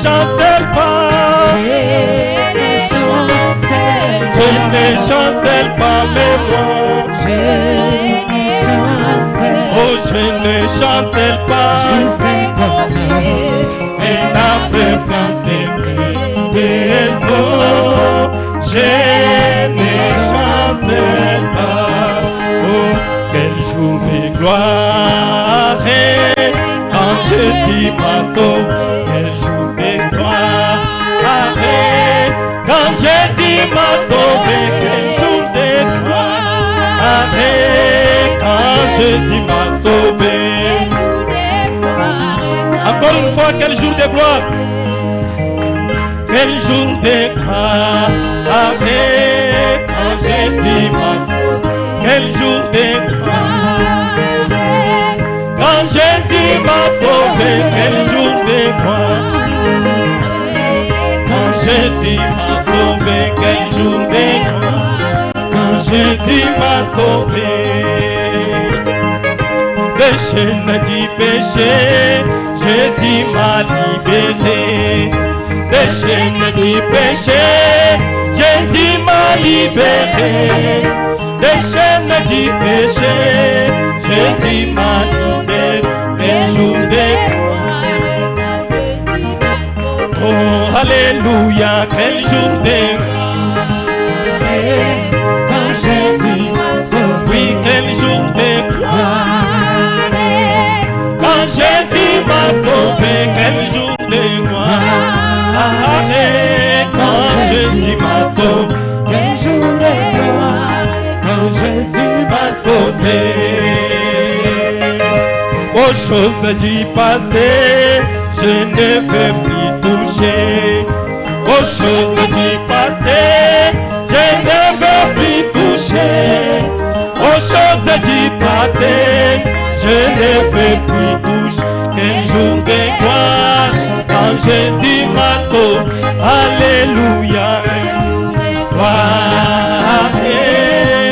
chancelle pas. Je ne chancelle pas, mais moi. Oh, je ne chancelle pas. Et après planter des eaux, je ne chancelle pas. Oh, quel jour de gloire, quand Jésus m'a sauvé. Quel jour de gloire, quand Jésus m'a sauvé. Quel jour de gloire, quand Jésus m'a sauvé. Encore une fois, quel jour de gloire. Quel jour de gloire, quand Jésus m'a sauvé. Quel jour de gloire, quand Jésus m'a sauvé. Quel jour de gloire, quand Jésus m'a sauvé. Quel jour de gloire, quand Jésus m'a sauvé. Des chaînes du péché, Jésus m'a libéré. Des chaînes du péché, Jésus m'a libéré. Des chaînes du péché, Jésus m'a libéré. Quel jour de gloire, oh alléluia, quel jour de gloire, quand Jésus m'a sauvé. Oui, quel jour de gloire, quand Jésus m'a sauvé. Quel jour de gloire, quand Jésus m'a sauvé. Quel jour de gloire, quand Jésus m'a sauvé. Aux choses du passé, je ne veux plus toucher. Aux choses du passé, je ne veux plus toucher. Aux choses du passé, je ne veux plus toucher. Quel jour de gloire, quand Jésus m'a sauvé. Alléluia. Gloire,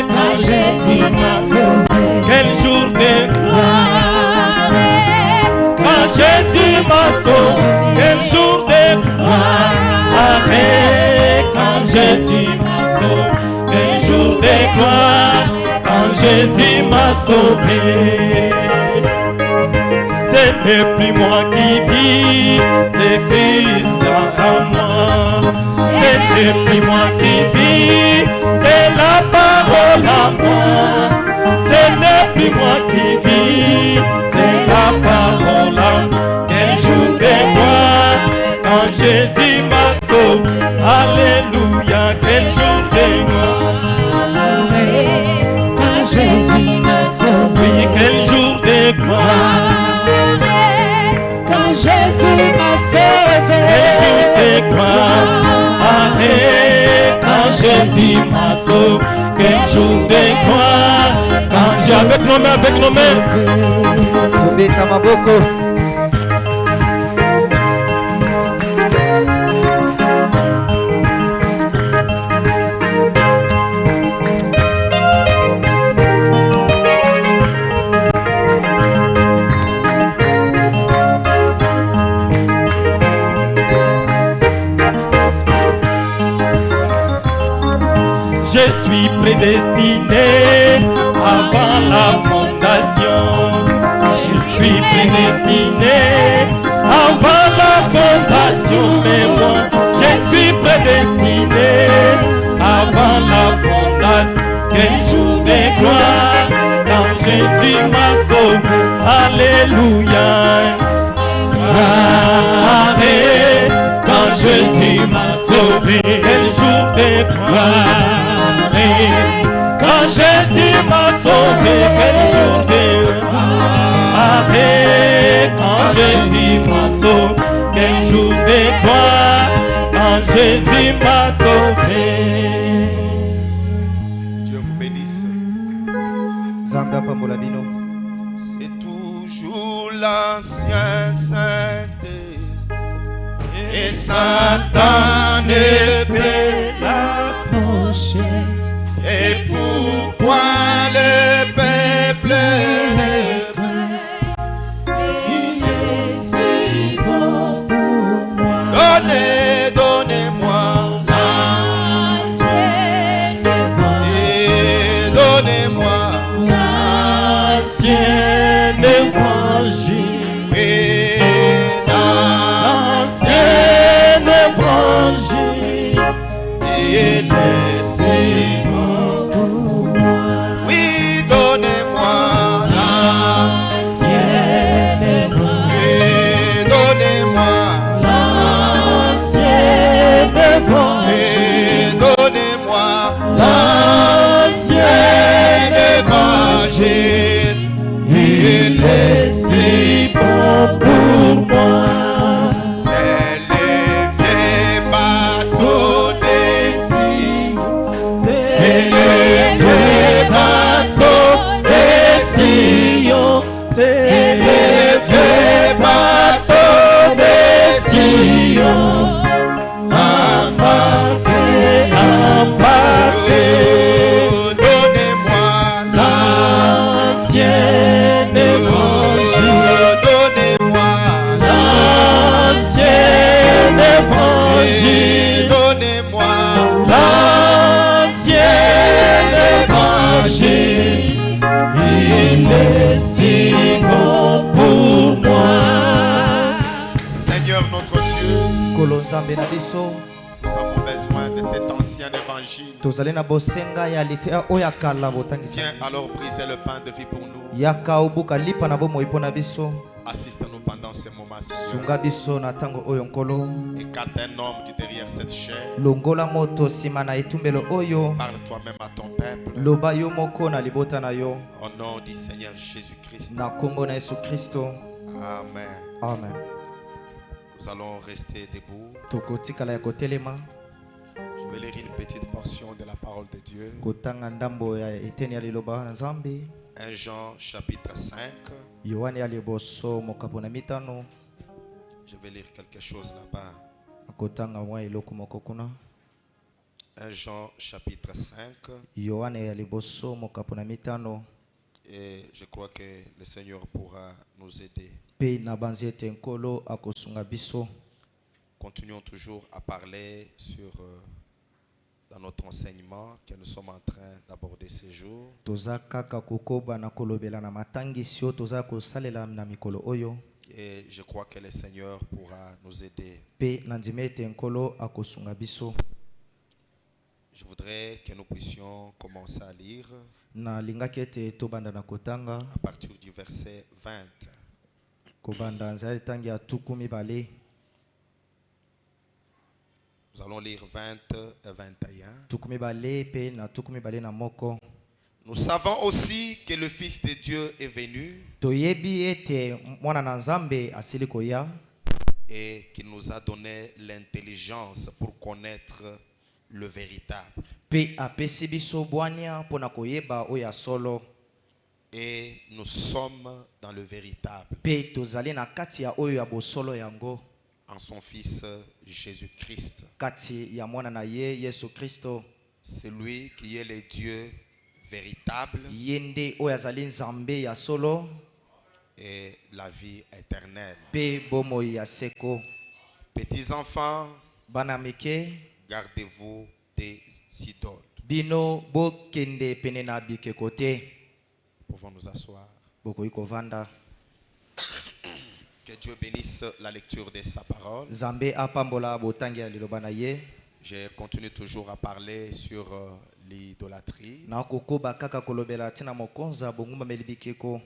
quand Jésus m'a sauvé. Quel jour de gloire, quand Jésus m'a sauvé. Quel jour de gloire, quand Jésus m'a sauvé. Quel jour de gloire, quand Jésus m'a sauvé. Ce n'est plus moi qui vis, c'est Christ en moi. Ce n'est plus moi qui vis, c'est la parole à moi. Ce n'est plus moi qui vis, c'est la parole à moi. Quel jour de gloire, quand Jésus m'a sauvé. Alléluia, quel jour de gloire, quand Jésus m'a sauvé. Oui, quel jour de gloire, Jésus m'a sauvé. Quel jour de gloire, quand Jésus m'a sauvé. Quel jour de gloire, quand Jésus. Avec nos mains, avec nos mains. Je suis prédestiné avant la fondation. Je suis prédestiné avant la fondation. Mais moi, je suis prédestiné avant la fondation. Quel jour de gloire, quand Jésus m'a sauvé. Alléluia. Amen. Quand Jésus m'a sauvé. Quel jour de gloire, quand Jésus m'a sauvé. Quel jour de gloire, quand Jésus m'a sauvé. Quel jour de gloire, quand Jésus m'a sauvé. Dieu vous bénisse. C'est toujours l'ancien Saint-Esprit et Satan ne peut l'approcher. C'est pourquoi le peuple le craint. Il est si bon pour moi. Oh, l'ancien évangile, et l'ancien évangile, il est si bon pour moi. Oui, donnez-moi l'ancien évangile, oui, donnez-moi l'ancien évangile, oui, donnez-moi l'ancien évangile, il est si bon pour moi. C'est les vieux bateaux des C'est le vieux bateau des Sion, c'est le vieux bateau des Sion, embarquez, embarquez, donnez-moi l'ancien évangile, donnez-moi l'ancien évangile, donnez-moi l'ancien évangile, il est si bon pour moi. Seigneur notre Dieu, Nkolo Nzambe na biso nous avons besoin de cet ancien évangile. tozali na bosenga ya liteya oyo ya kala botangisa Viens alors briser le pain de vie pour nous. yaka obuka lipa na bomoi mpo na biso Assiste-nous pendant ces moments, Seigneur. sunga biso na ntango oyo nkolo Écarte un homme qui derrière cette chair. longola moto nsima na etumbelo oyo Parle toi-même à ton peuple. loba yo moko na libota na yo Au nom du Seigneur Jésus-Christ. na nkombo na yesu kristo Amen. amen. Nous allons rester debout. tokotikala ya kotelema Je vais lire une petite portion de la parole de Dieu. kotanga ndambo ya eteni ya liloba na nzambe 1 Jean chapitre 5. yohane ya liboso mokapo na mitano. Je vais lire quelque chose là-bas. akotanga mwa eloko moko kuna 1 Jean chapitre 5. yohane ya liboso mokapo na mitano. Et je crois que le Seigneur pourra nous aider. pe na banzi ete nkolo akosunga biso. Continuons toujours à parler sur dans notre enseignement que nous sommes en train d'aborder ces jours. toza kaka kokoba na kolobela na matangisi oyo toza kosalela na mikolo oyo. Et je crois que le Seigneur pourra nous aider. pe na ndima ete nkolo akosunga biso. Je voudrais que nous puissions commencer à lire na lingaki ete tobanda na kotanga à partir du verset 20. kobanda nzela etangi ya tuku mibale. Nous allons lire 20 et 21. tuku mibale pe na tuku mibale na moko. Nous savons aussi que le Fils de Dieu est venu toyebi ete mwana na nzambe asili koya et qu'il nous a donné l'intelligence pour connaître le véritable. pe apesi biso bwania mpona koyeba oyo ya solo. Et nous sommes dans le véritable pe tozali na kati ya oyo ya bosolo yango en son Fils Jésus-Christ. kati ya mwana na ye yesu kristo. C'est lui qui est le Dieu véritable ye nde oyo azali nzambe ya solo et la vie éternelle. pe bomoi ya seko. Petits enfants, bana mike gardez-vous des idoles. bino bokende pene na bikeko te. Pouvons nous asseoir. bokoki kovanda. Que Dieu bénisse la lecture de sa parole. nzambe apambola botangi ya liloba na ye. Je continue toujours à parler sur l'idolâtrie. na kokoba kaka kolobela tina mokonza bongumbameli bikeko.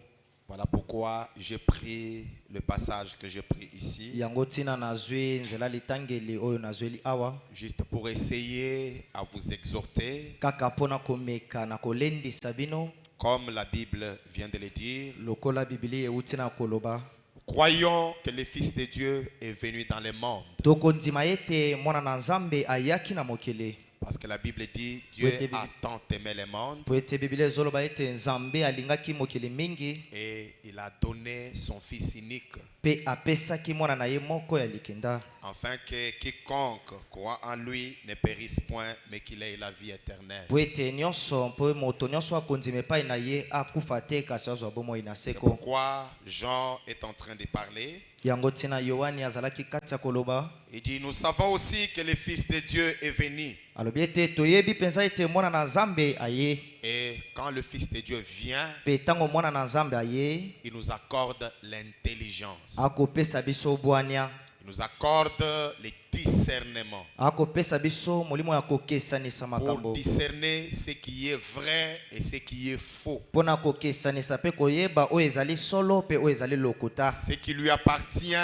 Voilà pourquoi j'ai pris le passage que j'ai pris ici, yango tina nazwi nzela litangeli oyo nazweli awa juste pour essayer à vous exhorter, kaka mpona komeka na kolendisa bino comme la Bible vient de le dire. lokola biblia euti na koloba. Croyons que le Fils de Dieu est venu dans le monde. tokondima ete mwana na nzambe ayaki na mokili. Parce que la Bible dit Dieu a tant aimé le monde po ete biblia ezoloba ete nzambe alingaki mokili mingi et il a donné son Fils unique pe apesaki mwana na ye moko ya likinda afin que quiconque croit en lui ne périsse point mais qu'il ait la vie éternelle. po ete nyonso mpo moto nyonso akondima epai na ye akufa te kasi azwa bomoi na C'est seko. pourquoi Jean est en train de parler. yango ntina yohani azalaki kati ya koloba. Il dit, nous savons aussi que le Fils de Dieu est venu alobi ete toyebi mpenza ete mwana na nzambe aye et Et quand le Fils de Dieu vient, Pe tango mwana na Nzambe aye, il nous accorde l'intelligence. akopesa biso bwania, Il nous accorde le discernement akopesa biso molimo ya kokesanisa pour makambo. discerner ce qui est vrai et ce qui est faux. Pona kokesanisa pe koyeba oyo ezali solo pe oyo ezali lokuta. Ce qui lui appartient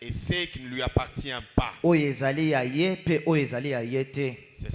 et ce qui ne lui appartient pas. Oyo ezali ya ye pe oyo ezali ya ye te. C'est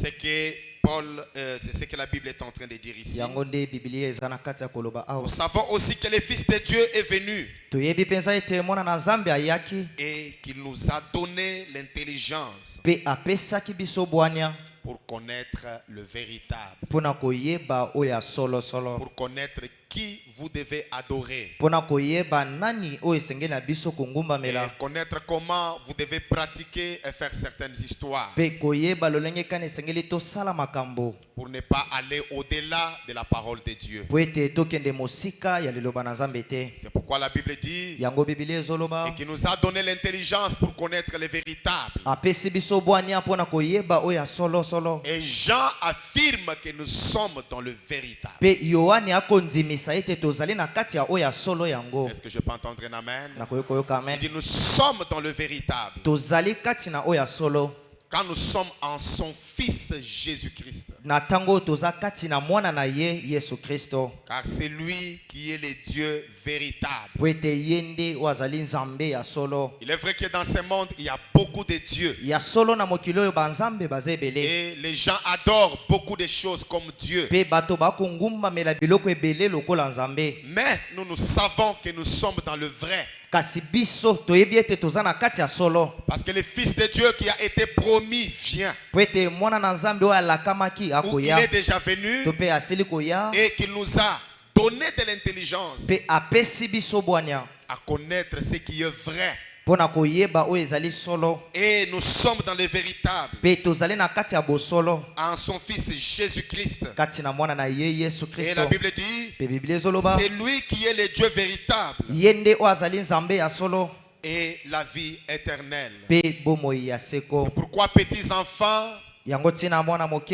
ce que la Bible est en train de dire ici. Yango nde Biblia eza na kati ya koloba awa. Nous savons aussi que le Fils de Dieu est venu Toyebi penza ete mwana na Nzambe ayaki et qu'il nous a donné l'intelligence pe apesaki biso bwania pour connaître le véritable, pona koyeba oyo ya solo solo. pour connaître qui vous devez adorer, Pona koyeba nani oyo esengeli na biso et kongumbamela. connaître comment vous devez pratiquer et faire certaines histoires Pe koyeba lolenge kani esengeli tosala makambo pour ne pas aller au-delà de la parole de Dieu. po ete tokende mosika ya liloba na Nzambe te. C'est pourquoi la Bible dit Yango Biblia ezoloba et qui nous a donné l'intelligence pour connaître le véritable. apesi biso bwania pona koyeba oyo ya solo solo. Et Jean affirme que nous sommes dans le véritable. Pe Yohane akondimisa ete tozali na kati ya oyo ya solo yango. Est-ce que je peux entendre un amen? Nakoyoka yoka Il amen. dit nous sommes dans le véritable Tozali kati na oyo ya solo. quand nous sommes en son Fils Jésus-Christ. Na tango toza kati na mwana na ye Yesu Kristo. Car c'est lui qui est le Dieu véritable. Po ete yende wazali Nzambe ya solo. Il est vrai que dans ce monde, il y a beaucoup de dieux. Ya solo na mokili oyo banzambe baza ebele. Et les gens adorent beaucoup de choses comme Dieu. Pe bato bakongumbamela biloko ebele lokola Nzambe. Mais nous savons que nous sommes dans le vrai. Kasi biso toyebi ete toza na kati ya solo. Parce que le Fils de Dieu qui a été promis vient. Po ete mwana na Nzambe oyo alakamaki Où il akoya. est déjà venu To pe asili koya. et qu'il nous a donné de l'intelligence Pe apesi biso bwania. à connaître ce qui est vrai. Pona koyeba oyo ezali solo. Et nous sommes dans le véritable Pe tozali na kati ya bosolo. en son Fils Jésus-Christ. Kati na mwana na ye Yesu Et Kristo. la Bible dit, Pe Biblia ezoloba. c'est lui qui est le Dieu véritable Yende oyo azali Nzambe ya solo. et la vie éternelle. Pe bomoi ya seko. C'est pourquoi, petits enfants, Yango tina mwana moke.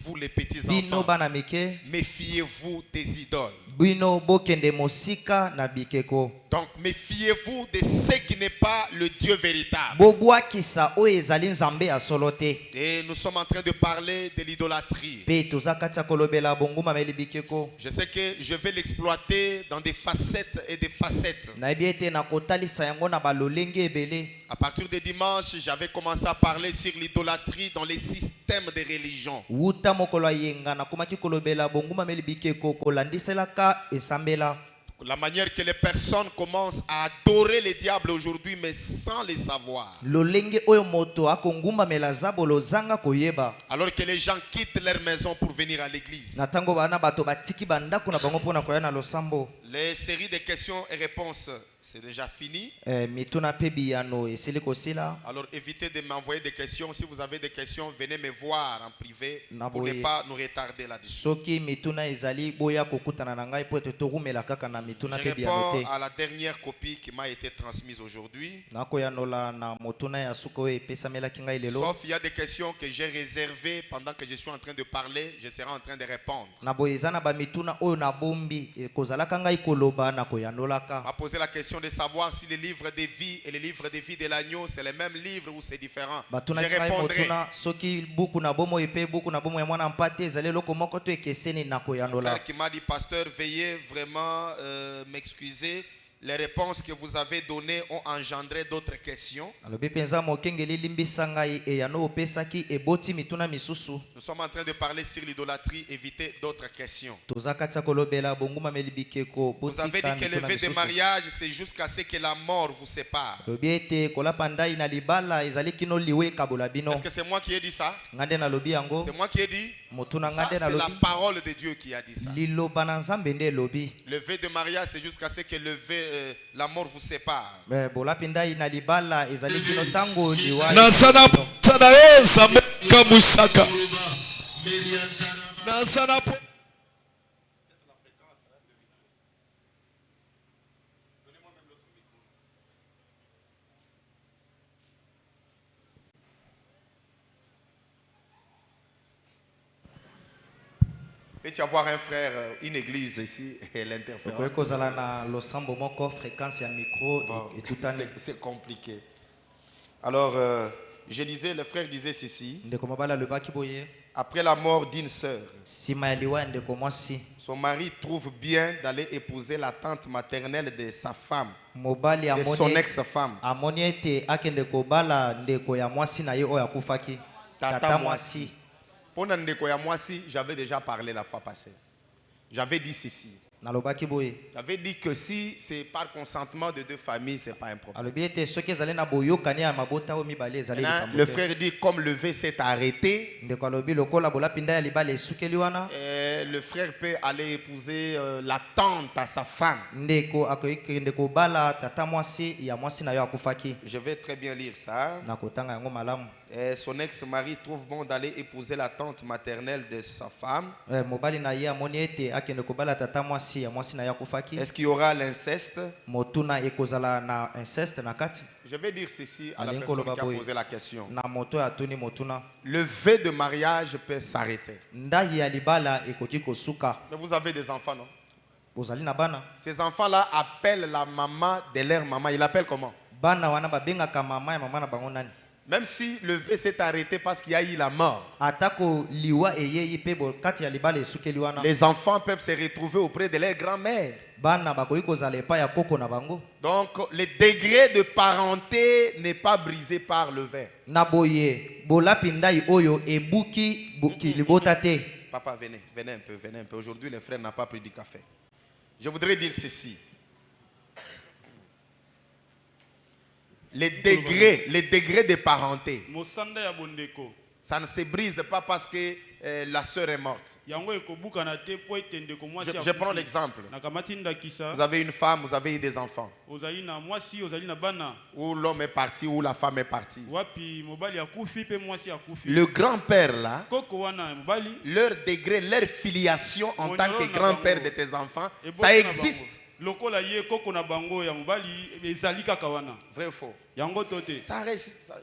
vous les petits Bino enfants, bana mike. méfiez-vous des idoles. Bino bokende mosika na bikeko. Donc méfiez-vous de ce qui n'est pas le Dieu véritable. Bobwakisa oyo ezali Nzambe ya solo te. Et nous sommes en train de parler de l'idolâtrie. Pe toza kati ya kolobela bongumameli bikeko. Je sais que je vais l'exploiter dans des facettes et des facettes. Nayebi ete na kotalisa yango na balolenge ebele. À partir de dimanche, j'avais commencé à parler sur l'idolâtrie dans les systèmes de religion. Wuta mokolo yenga na komaki kolobela bongumameli bikeko kolandiselaka esambela. La manière que les personnes commencent à adorer le diable aujourd'hui, mais sans le savoir. Lolenge oyo moto akongumamela zabolo zanga koyeba. Alors que les gens quittent leur maison pour venir à l'église. Na tango bana bato batiki bandako na bango pona koya na losambo. Les séries de questions et réponses, c'est déjà fini. Mituna pe biyano esili kosila. Alors évitez de m'envoyer des questions. Si vous avez des questions, venez me voir en privé pour Naboye. ne pas nous retarder là-dessus. Soki mituna ezali boya kokutana na ngai po ete tokumela kaka na mituna Je pe biyano réponds te. à la dernière copie qui m'a été transmise aujourd'hui. Nakoyanola na motuna ya suka oyo epesamelaki ngai lelo. Sauf il y a des questions que j'ai réservées pendant que je suis en train de parler, je serai en train de répondre. Na boye eza na bamituna oyo na bombi ekozalaka ngai koloba na koyanolaka. On m'a posé la question de savoir si le livre de vie et le livre de vie de l'agneau, c'est le même livre ou c'est différent. Je Batunaki ngai répondrai. motuna soki buku na bomo epe buku na bomo ya mwana mpate ezali eloko moko to ekeseni na Un koyanola. frère qui m'a dit, pasteur, veuillez vraiment m'excuser. Les réponses que vous avez données ont engendré d'autres questions. Alobi penza mokengeli limbisa ngai eyano opesaki eboti mituna misusu. Nous sommes en train de parler sur l'idolâtrie, éviter d'autres questions. Toza kati ya kolobela bongumameli bikeko Vous avez botika dit que le mituna vœu de misusu. mariage, c'est jusqu'à ce que la mort vous sépare. Lobi ete kolapa ndai na libala ezali kino liwe kabola bino. Est-ce que c'est moi qui ai dit ça? Ngande na lobi yango. C'est moi qui ai dit? Motuna Ça, ngande na c'est la lobi. parole de Dieu qui a dit ça. Liloba na Nzambe nde lobi. Le vœu de mariage, c'est jusqu'à ce que la mort vous sépare. Bolapi ndai na libala ezali kino tango liwa. Nasana sana ye sameka musaka. Nasana po. Peut-y avoir un frère, une église ici, et l'interférence. okoki kozala na losambo moko fréquence ya micro Oh, etutani. c'est compliqué. Alors, je disais, le frère disait ceci. Ndeko mobali alobaki boye Après la mort d'une sœur, nsima ya liwa ya ndeko mwasi son mari trouve bien d'aller épouser la tante maternelle de sa femme, mobali de son amoni ex-femme. amoni ete akende kobala ndeko ya mwasi na ye oyo akufaki tata mwasi. Pendant ndeko ya mwasi, j'avais déjà parlé la fois passée. J'avais dit ceci. Nalobaki boye J'avais dit que si c'est par consentement de deux familles, c'est pas un problème. alobi ete soki ezali na boyokani ya mabota oyo mibale ezali Maintenant, likambo le te. frère dit comme le vœu s'est arrêté, Ndeko alobi lokola bolapinda ya libala esukeli wana le frère peut aller épouser la tante à sa femme. ndeko akoki kende kobala tata mwasi ya mwasi na yo akufaki. Je vais très bien lire ça. Nakotanga yango malamu. Son ex-mari trouve bon d'aller épouser la tante maternelle de sa femme. Mobali na ye amoni ete akende kobala tata mwasi ya mwasi na yo akufaki. Est-ce qu'il y aura l'inceste? Motuna ekozala na inceste na kati. Je vais dire ceci à la Alinko personne qui a lobaboye. posé la question. Na moto ya tuni motuna. Le vœu de mariage peut s'arrêter. Ndayi ya libala ekoki kosuka. Mais vous avez des enfants, non? Ozali na bana. Ces enfants-là appellent la maman de leur maman. Ils l'appellent comment? Bana wana babengaka mama ya mama na bango nani. Même si le vœu s'est arrêté parce qu'il y a eu la mort, Atako liwa eyei pe bo kati ya libala esukeli wana. les enfants peuvent se retrouver auprès de leur grand-mère. Bana bakoki kozala epai ya koko na bango. Donc, le degré de parenté n'est pas brisé par le vœu. Na boye bolapi ndai oyo ebuki buki libota te. Papa, venez un peu, venez un peu. Aujourd'hui, le frère n'a pas pris du café. Je voudrais dire ceci. Les degrés de parenté, mosanda ya bondeko ça ne se brise pas parce que la sœur est morte. yango ekobukana te po ete ndeko mwasi Je prends l'exemple. nakamati ndakisa Vous avez une femme, vous avez eu des enfants. ozali na mwasi ozali na bana Où l'homme est parti, où la femme est partie. wapi mobali akufi pe mwasi akufi Le grand-père là, koko wana ya mobali leur degré, leur filiation en tant que grand-père de tes enfants, eboti ça na existe. bango. lokola ye koko na bango ya mobali ezali kaka wana Vrai ou faux? yango to te Ça reste. Ça.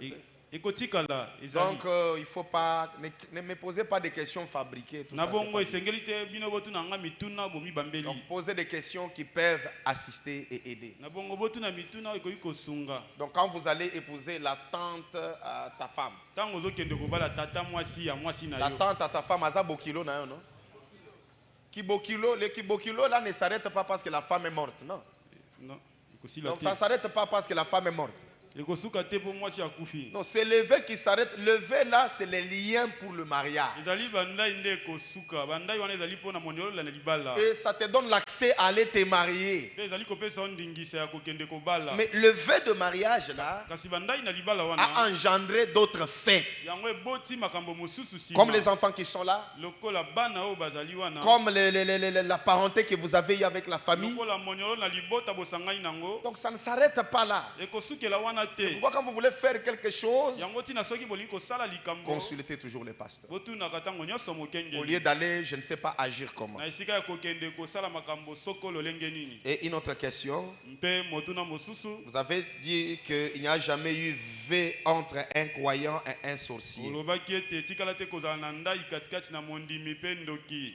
ekotikala ezali Donc, il faut pas. Ne me posez pas des questions fabriquées. Tout na ça, c'est bongo pas- esengeli te bino botuna nga mituna bomi bambeli Donc, posez des questions qui peuvent assister et aider. na bongo botuna mituna ekoki kosunga Donc, quand vous allez épouser la tante à ta femme, ntango ozokende kobala tata mwasi ya mwasi na la yo tante à ta femme, aza bokilo na yo, non? Kibokilo, le kibokilo là ne s'arrête pas parce que la femme est morte, non? Non, ekosila Donc, te. ça ne s'arrête pas parce que la femme est morte. ekosuka te po mwasi akufi Non, c'est le vœu qui s'arrête. Le vœu là, c'est le lien pour le mariage. ezali bandai nde ekosuka bandai wana ezali mpo na moniola na libala Et ça te donne l'accès à aller te marier. mpe ezali kopesa yo ndingisa ya kokende kobala Mais le vœu de mariage là kasi bandai na libala a wana engendré d'autres faits. yango eboti makambo mosusu Comme les nsima enfants qui sont là, lokola bana oyo bazali wana comme la parenté que vous avez eue avec la famille. lokola moniolo na libota bosangani nango Donc ça ne s'arrête pas là. ekosukela wana te Pourquoi quand vous voulez faire quelque chose, yango ntina soki bolingi kosala likambo consultez toujours le pasteur. botunaka ntango nyonso Au mokengeli lieu d'aller, je ne sais pas agir comment. na esika ya kokende kosala makambo soko lolenge nini Et une autre question. mpe motuna mosusu Vous avez dit qu'il n'y a jamais eu vœu entre un croyant et un sorcier. olobaki ete etikala te kozala na ndai katikati na mondimi mpe ndoki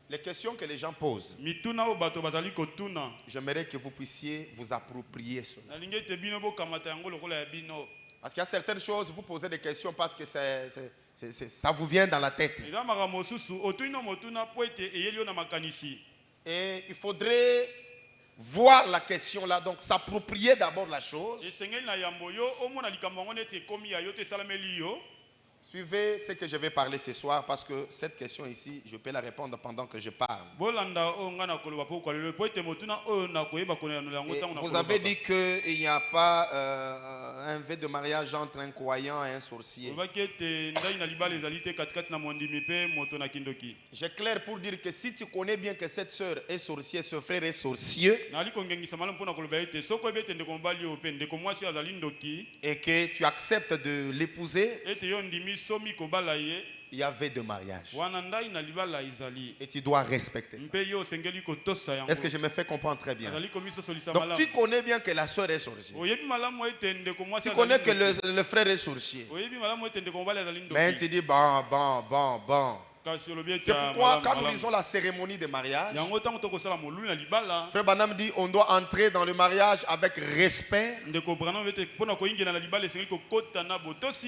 Les questions que les gens posent, mituna oyo bato bazali kotuna j'aimerais que vous puissiez vous approprier cela. nalingi ete bino bokamata yango lokola ya bino Parce qu'il y a certaines choses, vous posez des questions parce que ça vous vient dans la tête. eza makambo mosusu otuni no motuna po ete eyeli yo na makanisi Et il faudrait voir la question là, donc s'approprier d'abord la chose. esengeli na yambo yo omona likambo yango neti ekomi ya yo to esalameli yo Suivez ce que je vais parler ce soir parce que cette question ici, je peux la répondre pendant que je parle. bolanda oyo ngai na koloba po kwalelo po ete motuna oyo nakoyeba koyanola yango Et ntango vous avez dit qu'il n'y a pas un vœu de mariage entre un croyant et un sorcier. olobaki ete ndai na libala ezali te katikati na mondimi mpe moto na kindoki J'éclaire pour dire que si tu connais bien que cette sœur est sorcière, ce frère est sorcier, nali kongengisa malamu mpona koloba ete soki oyebi ete ndeko mobali oyo mpe ndeko mwasi azali ndoki et que tu acceptes de l'épouser, ete yo ndimi somi kobala ye il y a vœu de mariage. wana ndai na libala ezali Et tu dois respecter ça. mpe yo osengeli kotosa yango Est-ce que je me fais comprendre très bien? azali komisosolisa Donc tu malamu connais bien que la sœur est sorcière. oyebi malamu ete ndeko mwasi Tu connais que azali ndoki. le frère est sorcier. oyebi malamu ete ndeko mobali azali Mais ndoki tu dis, bon. C'est pourquoi quand nous lisons la cérémonie de mariage, Frère Branham dit on doit entrer dans le mariage avec respect,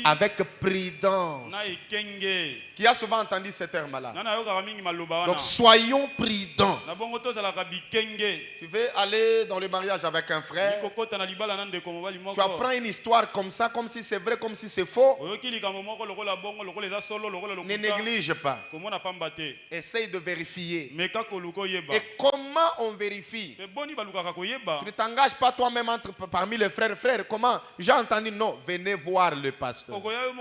avec prudence. Qui a souvent entendu ces termes-là? Donc soyons prudents. Tu veux aller dans le mariage avec un frère, tu apprends une histoire comme ça, comme si c'est vrai, comme si c'est faux. Ne néglige pas. Essaye de vérifier. Et comment on vérifie? Tu ne t'engages pas toi-même parmi les frères. Frères, comment? J'ai entendu, non, venez voir le pasteur. Peut-être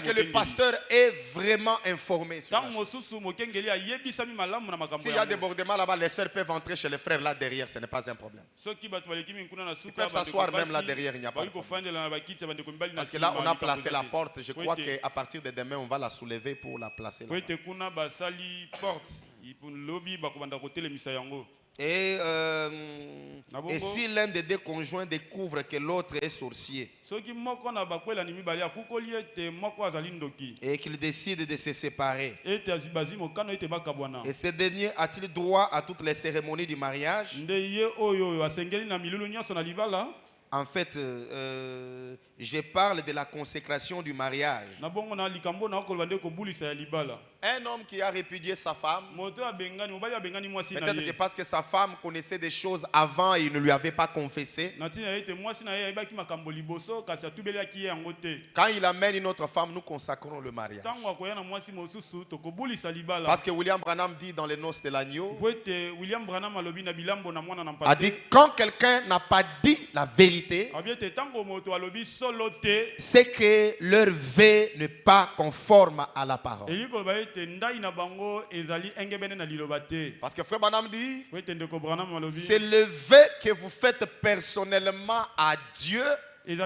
que le pasteur est vraiment informé sur la chose. S'il y a débordement là-bas, les sœurs peuvent entrer chez les frères là derrière, ce n'est pas un problème. Ils peuvent s'asseoir même là derrière, il n'y a pas de problème. Parce que là, on a placé la porte. Je crois qu'à partir de demain, on va la soulever pour la placer là. Et si l'un des deux conjoints découvre que l'autre est sorcier et qu'il décide de se séparer, et ce dernier a-t-il droit à toutes les cérémonies du mariage? En fait, je parle de la consécration du mariage. Un homme qui a répudié sa femme, peut-être que parce que sa femme connaissait des choses avant et il ne lui avait pas confessé, quand il amène une autre femme, nous consacrons le mariage. Parce que William Branham dit dans les noces de l'agneau, a dit quand quelqu'un n'a pas dit la vérité, c'est que leur vœu n'est pas conforme à la parole. Parce que Frère Branham dit, c'est le vœu que vous faites personnellement à Dieu et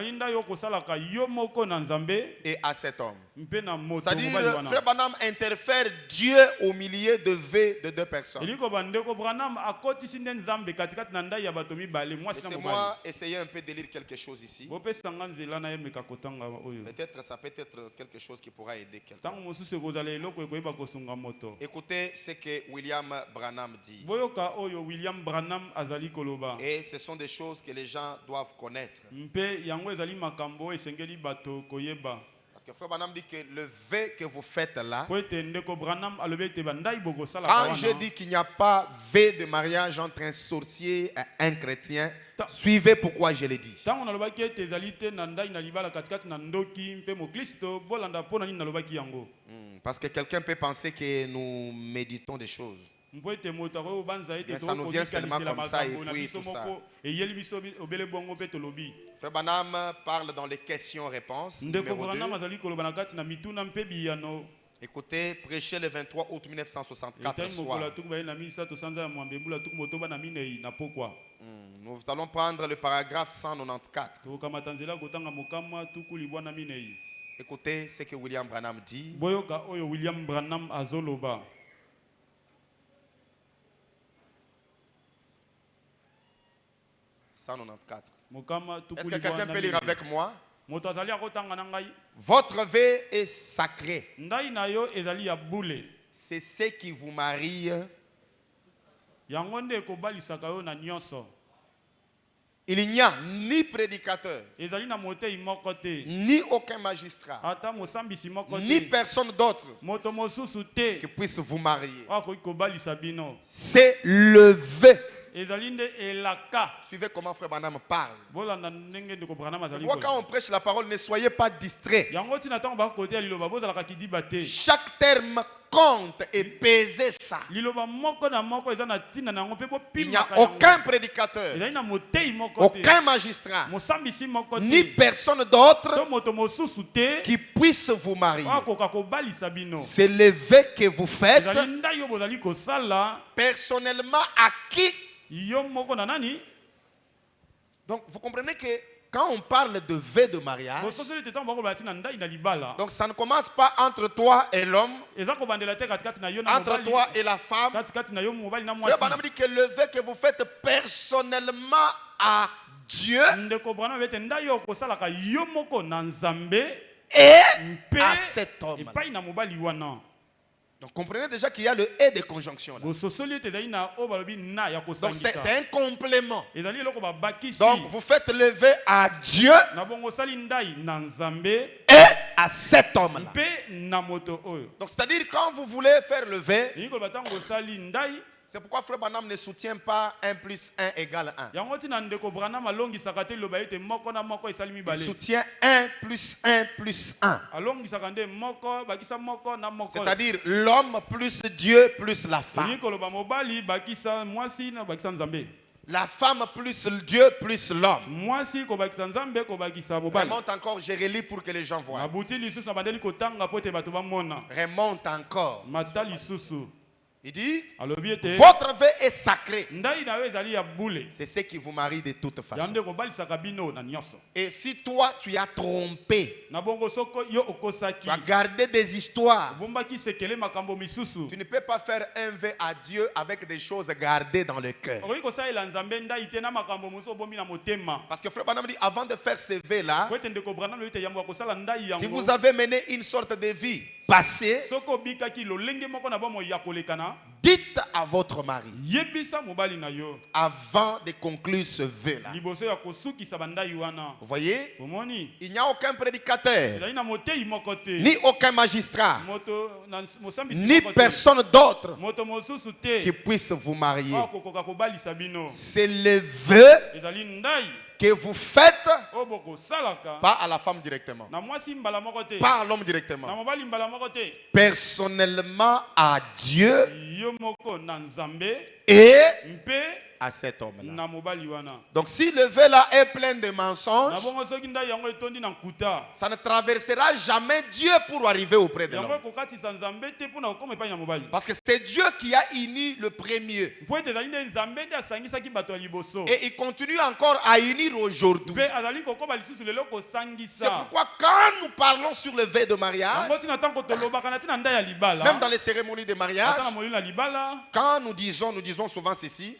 à cet homme. C'est-à-dire, Frère Branham interfère Dieu au milieu de vœux de deux personnes. Laissez-moi essayer un peu de lire quelque chose ici. Peut-être ça peut être quelque chose qui pourra aider quelqu'un. Écoutez ce que William Branham dit. Et ce sont des choses que les gens doivent connaître. Parce que Frère Branham dit que le vœu que vous faites là, quand je dis qu'il n'y a pas vœu de mariage entre un sorcier et un chrétien, suivez pourquoi je l'ai dit. Parce que quelqu'un peut penser que nous méditons des choses. Mais ça nous vient seulement comme ça et puis tout ça. Frère Branham parle dans les questions-réponses numéro 2. Écoutez, prêcher le 23 août 1964 soir. Nous allons prendre le paragraphe 194. Écoutez ce que William Branham dit. 194. Est-ce que quelqu'un peut lire avec moi? Votre vœu est sacré. C'est ce qui vous marie. Il n'y a ni prédicateur, ni aucun magistrat, ni personne d'autre qui puisse vous marier. C'est le vœu. Suivez comment Frère Branham parle. Quand on prêche la parole, ne soyez pas distraits. Chaque terme compte et pesez ça. Il n'y a aucun prédicateur, aucun magistrat, ni personne d'autre qui puisse vous marier. C'est le vœu que vous faites personnellement à qui? Donc vous comprenez que quand on parle de vœu de mariage, donc ça ne commence pas entre toi et l'homme, entre toi et la femme. Frère Branham dit que le vœu que vous faites personnellement à Dieu et à cet homme. Donc comprenez déjà qu'il y a le et de conjonction là. Donc c'est un complément. Donc vous faites lever à Dieu et à cet homme là. Donc c'est-à-dire quand vous voulez faire lever, c'est pourquoi Frère Branham ne soutient pas 1 plus 1 égale 1. Il soutient 1 plus 1 plus 1. C'est-à-dire l'homme plus Dieu plus la femme. La femme plus Dieu plus l'homme. Remonte encore, je relis pour que les gens voient. Remonte encore. Il dit, votre vœu est sacré. C'est ce qui vous marie de toute façon. Et si toi, tu as trompé, tu as gardé des histoires, tu ne peux pas faire un vœu à Dieu avec des choses gardées dans le cœur. Parce que Frère Branham dit, avant de faire ce vœu-là, si vous avez mené une sorte de vie passée, dites à votre mari avant de conclure ce vœu-là. Vous voyez, il n'y a aucun prédicateur, ni aucun magistrat, ni personne d'autre qui puisse vous marier. C'est le vœu que vous faites, pas à la femme directement, pas à l'homme directement, personnellement à Dieu et à cet homme-là. Donc si le vœu là est plein de mensonges, ça ne traversera jamais Dieu pour arriver auprès de l'homme. Parce que c'est Dieu qui a uni le premier. Et il continue encore à unir aujourd'hui. C'est pourquoi quand nous parlons sur le vœu de mariage, même dans les cérémonies de mariage, quand nous disons souvent ceci,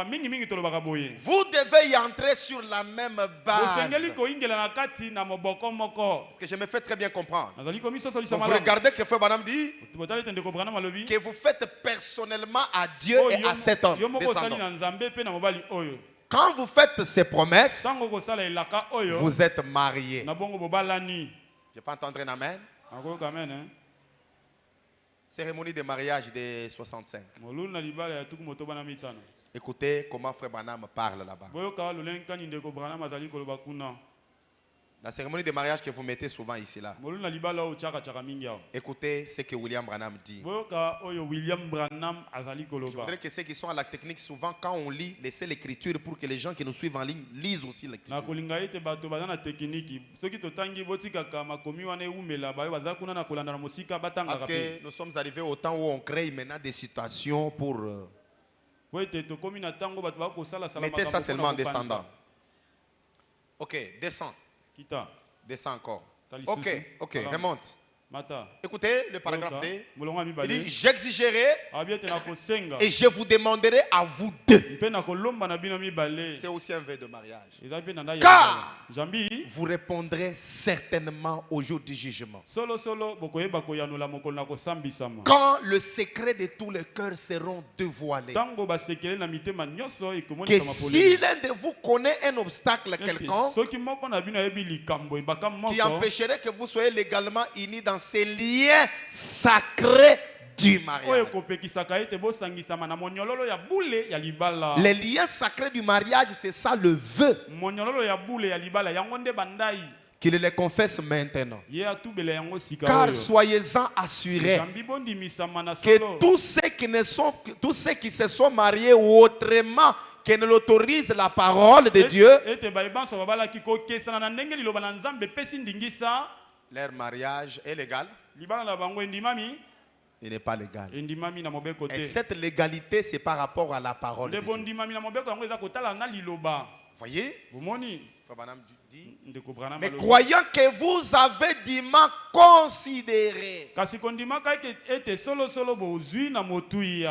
vous devez y entrer sur la même base. Parce que je me fais très bien comprendre. Donc vous regardez que Frère Branham dit que vous faites personnellement à Dieu et à cet homme descendant. Quand vous faites ces promesses, vous êtes mariés. Je peux entendre un amen? Cérémonie de mariage de 65. Écoutez comment Frère Branham parle là-bas. La cérémonie de mariage que vous mettez souvent ici là. Écoutez ce que William Branham dit. Je voudrais que ceux qui sont à la technique, souvent quand on lit, laissez l'écriture pour que les gens qui nous suivent en ligne lisent aussi l'écriture. Parce que nous sommes arrivés au temps où on crée maintenant des situations pour... mettez ça seulement en descendant. Ok, descends. Descends encore. Ok, remonte. Écoutez le paragraphe D. Il dit, j'exigerai et je vous demanderai à vous deux. C'est aussi un vœu de mariage. Car vous répondrez certainement au jour du jugement. Quand le secret de tous les cœurs seront dévoilés. Que si l'un de vous connaît un obstacle quelconque qui empêcherait que vous soyez légalement unis dans ces liens sacrés du mariage. Les liens sacrés du mariage, c'est ça le vœu. Qu'il les confesse maintenant. Car soyez-en assurés que tous ceux qui se sont mariés autrement que ne l'autorise la parole de Dieu, leur mariage est légal. Il n'est pas légal. Et cette légalité, c'est par rapport à la parole de Dieu. Voyez? Mais croyant que vous avez dûment considéré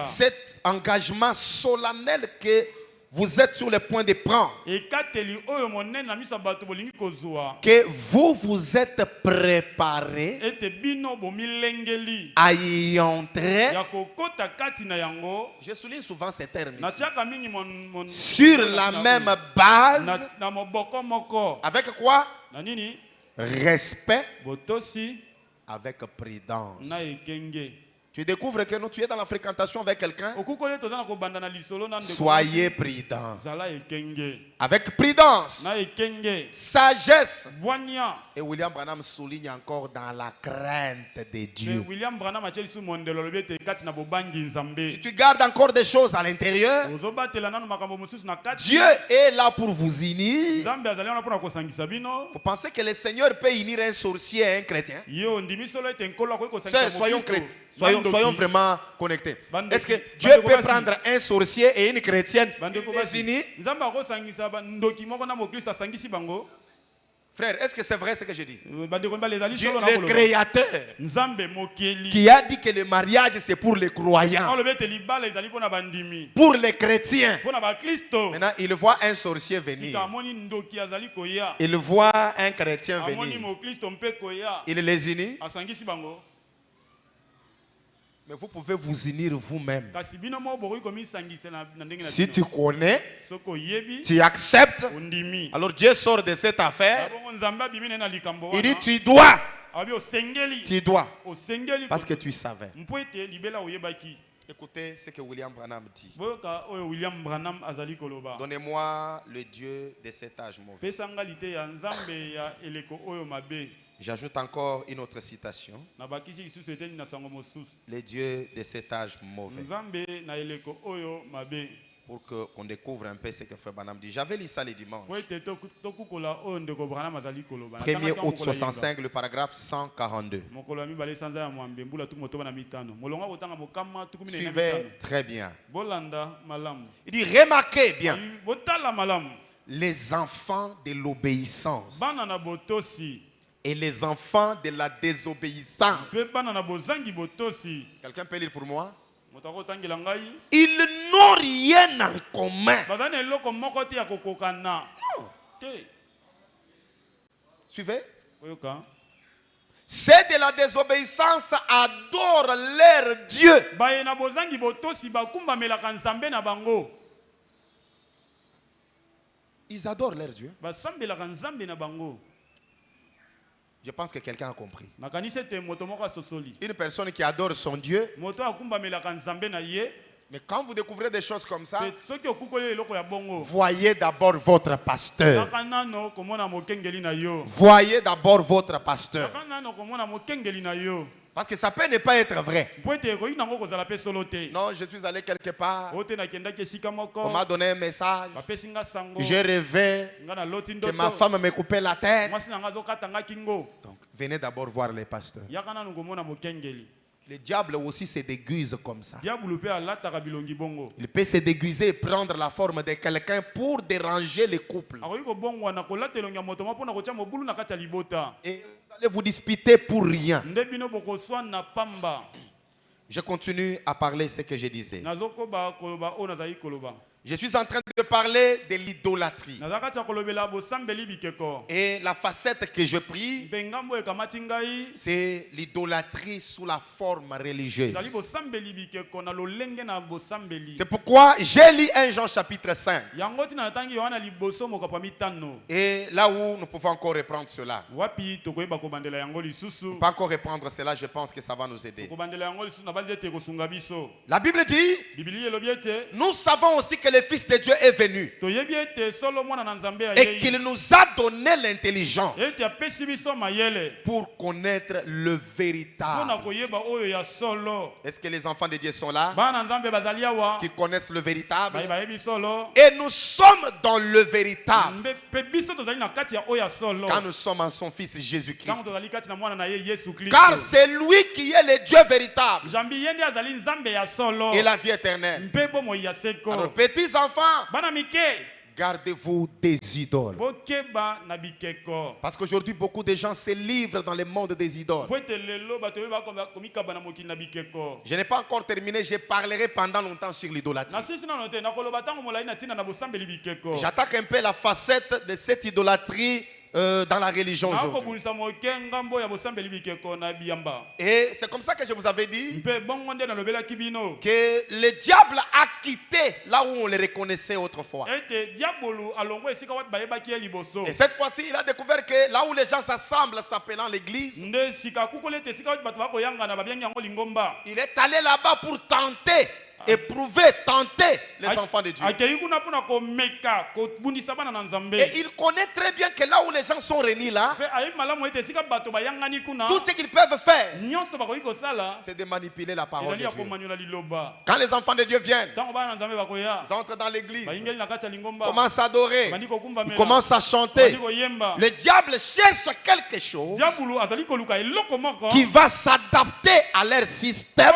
cet engagement solennel que vous êtes sur le point de prendre, que vous vous êtes préparé à y entrer. Je souligne souvent ces termes ici. Sur la même base. Avec quoi? Respect. Avec prudence. Tu découvres que tu es dans la fréquentation avec quelqu'un. Soyez prudent. Avec prudence. Sagesse. Et William Branham souligne encore dans la crainte de Dieu. Si tu gardes encore des choses à l'intérieur, Dieu est là pour vous unir. Vous pensez que le Seigneur peut unir un sorcier et un chrétien? Sœurs, soyons chrétiens. Soyons vraiment connectés. Est-ce que Dieu peut prendre un sorcier et une chrétienne et les unir? Frère, est-ce que c'est vrai ce que je dis? Dieu, le Créateur, qui a dit que le mariage c'est pour les croyants, pour les chrétiens. Maintenant, il voit un sorcier venir. Il voit un chrétien venir. Il les unit. Mais vous pouvez vous unir vous-même. Si tu connais, tu acceptes, alors Dieu sort de cette affaire. Il dit tu dois. Tu dois. Parce que tu savais. Écoutez ce que William Branham dit. Donnez-moi le Dieu de cet âge mauvais. J'ajoute encore une autre citation. Le Dieu de cet âge mauvais. Pour qu'on découvre un peu ce que Frère Branham dit. J'avais lu ça le dimanche. 1er août 65, le paragraphe 142. Suivez très bien. Il dit, remarquez bien. Les enfants de l'obéissance et les enfants de la désobéissance. Quelqu'un peut lire pour moi? Ils n'ont rien en commun. Suivez. Ceux de la désobéissance adorent leur Dieu. Ils adorent leur Dieu. Je pense que quelqu'un a compris. Une personne qui adore son Dieu, mais quand vous découvrez des choses comme ça, voyez d'abord votre pasteur. Voyez d'abord votre pasteur. Parce que ça peut ne pas être vrai. Non, je suis allé quelque part. On m'a donné un message. J'ai rêvé que ma femme me coupait la tête. Donc, venez d'abord voir les pasteurs. Le diable aussi se déguise comme ça. Il peut se déguiser et prendre la forme de quelqu'un pour déranger les couples. Et vous allez vous disputer pour rien. Je continue à parler ce que je disais. Je suis en train de parler de l'idolâtrie. Et la facette que je prie, c'est l'idolâtrie sous la forme religieuse. C'est pourquoi j'ai lu 1 Jean chapitre 5. Et là où nous pouvons encore reprendre cela. On peut encore reprendre cela, je pense que ça va nous aider. La Bible dit, nous savons aussi que le Fils de Dieu est venu et qu'il nous a donné l'intelligence pour connaître le véritable. Est-ce que les enfants de Dieu sont là qui connaissent le véritable? Et nous sommes dans le véritable quand nous sommes en son Fils Jésus-Christ. Car c'est lui qui est le Dieu véritable et la vie éternelle. Alors, petits enfants, Gardez-vous des idoles. Parce qu'aujourd'hui, beaucoup de gens se livrent dans le monde des idoles. Je n'ai pas encore terminé, je parlerai pendant longtemps sur l'idolâtrie. J'attaque un peu la facette de cette idolâtrie dans la religion aujourd'hui. Et c'est comme ça que je vous avais dit que le diable a quitté là où on le reconnaissait autrefois. Et cette fois-ci, il a découvert que là où les gens s'assemblent s'appelant l'église, il est allé là-bas pour tenter, éprouver, tenter les enfants de Dieu. Et il connaît très bien que là où les gens sont réunis là, tout ce qu'ils peuvent faire, c'est de manipuler la parole de Dieu. Quand les enfants de Dieu viennent, ils entrent dans l'église, commencent à adorer, ils commencent à chanter. Le diable cherche quelque chose qui va s'adapter à leur système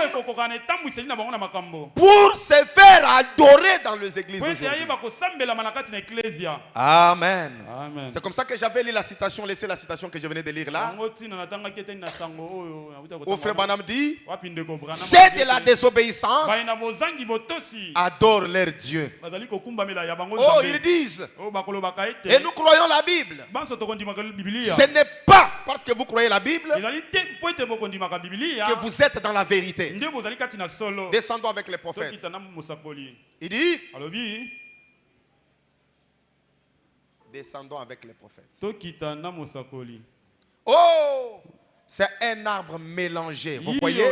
pour se faire adorer dans les églises aujourd'hui. Amen. C'est comme ça que j'avais lu la citation, laissez la citation que je venais de lire là. Où frère Branham dit, c'est de la désobéissance, adorent leur Dieu. Oh, ils disent, et nous croyons la Bible. Ce n'est pas parce que vous croyez la Bible que vous êtes dans la vérité. Descendons avec les prophètes. Il dit, descendons avec les prophètes. Oh, c'est un arbre mélangé. Vous voyez,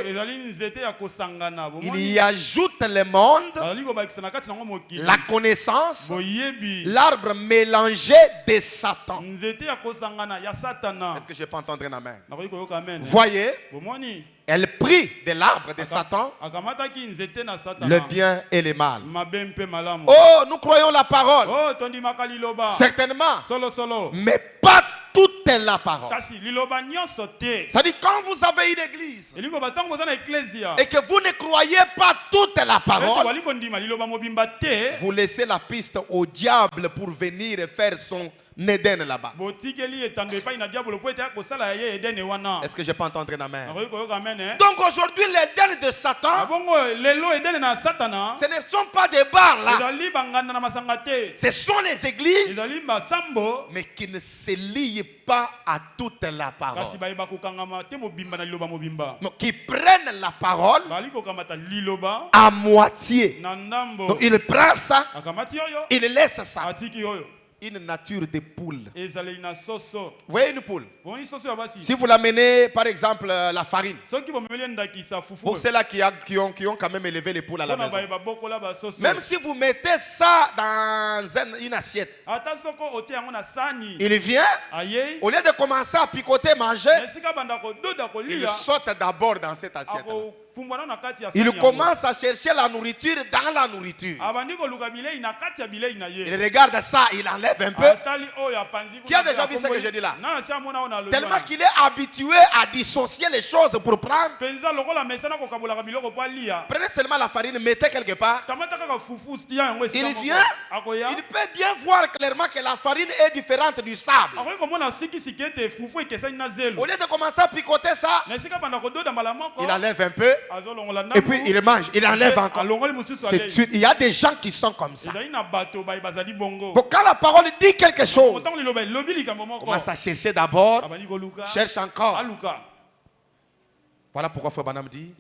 il y ajoute le monde, la connaissance, l'arbre mélangé de Satan. Est-ce que je peux entendre un amen? Voyez, elle prit de l'arbre de Satan le bien et le mal. Oh, nous croyons la parole. Certainement. Mais pas toute la parole. C'est-à-dire quand vous avez une église et que vous ne croyez pas toute la parole, vous laissez la piste au diable pour venir et faire son Néden là-bas. Est-ce que je peux entendre un amen? Donc aujourd'hui, l'Éden de Satan, ce ne sont pas des bars là. Ce sont les églises, mais qui ne se lient pas à toute la parole. Donc, qui prennent la parole à moitié. Donc il prend ça, il laisse ça. Une nature de poule. Vous voyez une poule? Si vous l'amenez, par exemple, la farine, pour ceux-là qui ont quand même élevé les poules à la maison, même si vous mettez ça dans une assiette, il vient, au lieu de commencer à picoter, manger, il saute d'abord dans cette assiette. Il commence à chercher la nourriture dans la nourriture. Il regarde ça, il enlève un peu. Qui a déjà vu ce que je dis là? Tellement qu'il est habitué à dissocier les choses pour prendre. Prenez seulement la farine, mettez quelque part. Il vient, il peut bien voir clairement que la farine est différente du sable. Au lieu de commencer à picoter ça, il enlève un peu. Et puis il mange, il enlève encore. Il y a des gens qui sont comme ça. Donc quand la parole dit quelque chose, commence à chercher d'abord, cherche encore. Voilà pourquoi Frère Branham dit,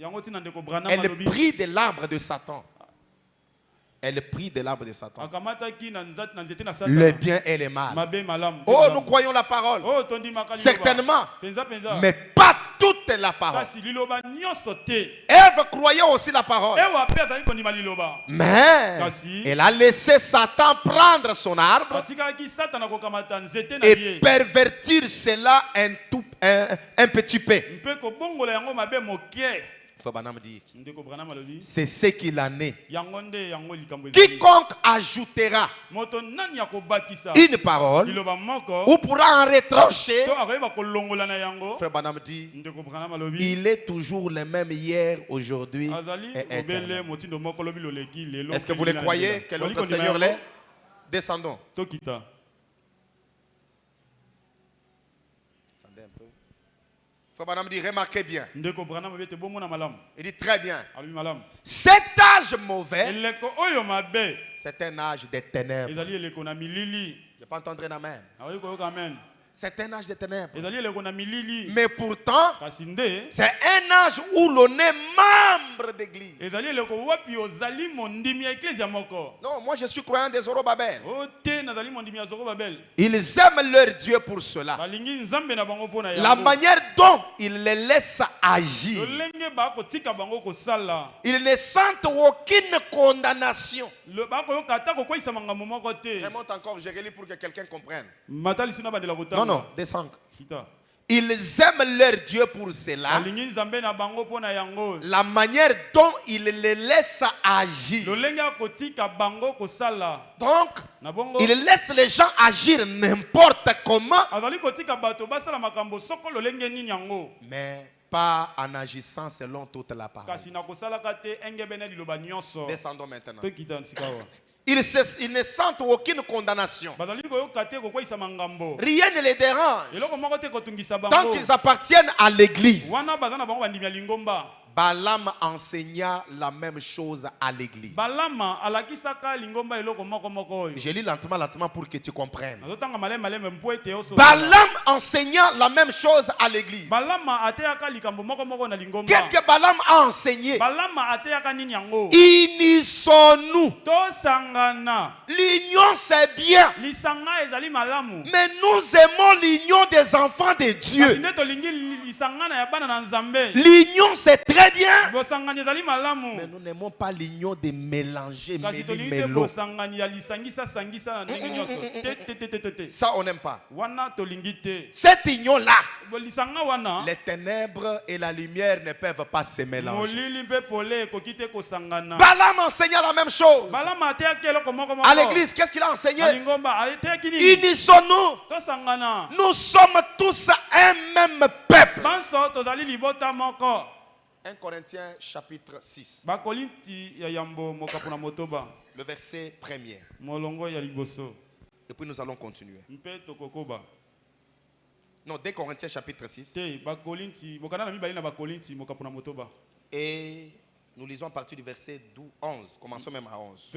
elle prit de l'arbre de Satan. Elle prit de l'arbre de Satan. Le bien et le mal. Oh, nous croyons la parole. Certainement. Mais pas toute la parole. Ève croyait aussi la parole. Mais elle a laissé Satan prendre son arbre et pervertir cela un petit peu. C'est ce qu'il en est. Quiconque ajoutera une parole ou pourra en retrancher, Frère Branham dit, il est toujours le même hier, aujourd'hui et éternel. Est-ce que vous le croyez que notre Seigneur l'est? Descendons. Tokita. Attendez un peu. Frère Branham dit, remarquez bien. Il dit très bien. Cet âge mauvais, c'est un âge des ténèbres. Je ne pas entendre un amen. C'est un âge des ténèbres. Mais pourtant, c'est un âge où l'on est membre d'église. Non, moi je suis croyant des Zorobabel. Ils aiment leur Dieu pour cela. La manière dont ils les laissent agir. Ils ne sentent aucune condamnation. Remonte encore, je relis pour que quelqu'un comprenne. Non, descends. Ils aiment leur Dieu pour cela. La manière dont ils les laissent agir. Donc, ils laissent les gens agir n'importe comment. Mais pas en agissant selon toute la parole. Descendons maintenant. Ils ne sentent aucune condamnation. Rien ne les dérange. Tant qu'ils appartiennent à l'église. Balaam enseigna la même chose à l'église. Je lis lentement pour que tu comprennes. Balaam enseigna la même chose à l'église. Qu'est-ce que Balaam a enseigné? Unissons-nous. L'union c'est bien. Mais nous aimons l'union des enfants de Dieu. L'union c'est très bien. Mais nous n'aimons pas l'union de mélanger, mélo. Ça on n'aime pas. Cette union-là, les ténèbres et la lumière ne peuvent pas se mélanger. Balaam enseigna la même chose. À l'église, qu'est-ce qu'il a enseigné? Unissons-nous. Nous sommes tous un même peuple. 1 Corinthiens chapitre 6. Le verset 1er. Et puis nous allons continuer. Non, 2 Corinthiens chapitre 6. Et nous lisons à partir du verset 11. Commençons même à 11.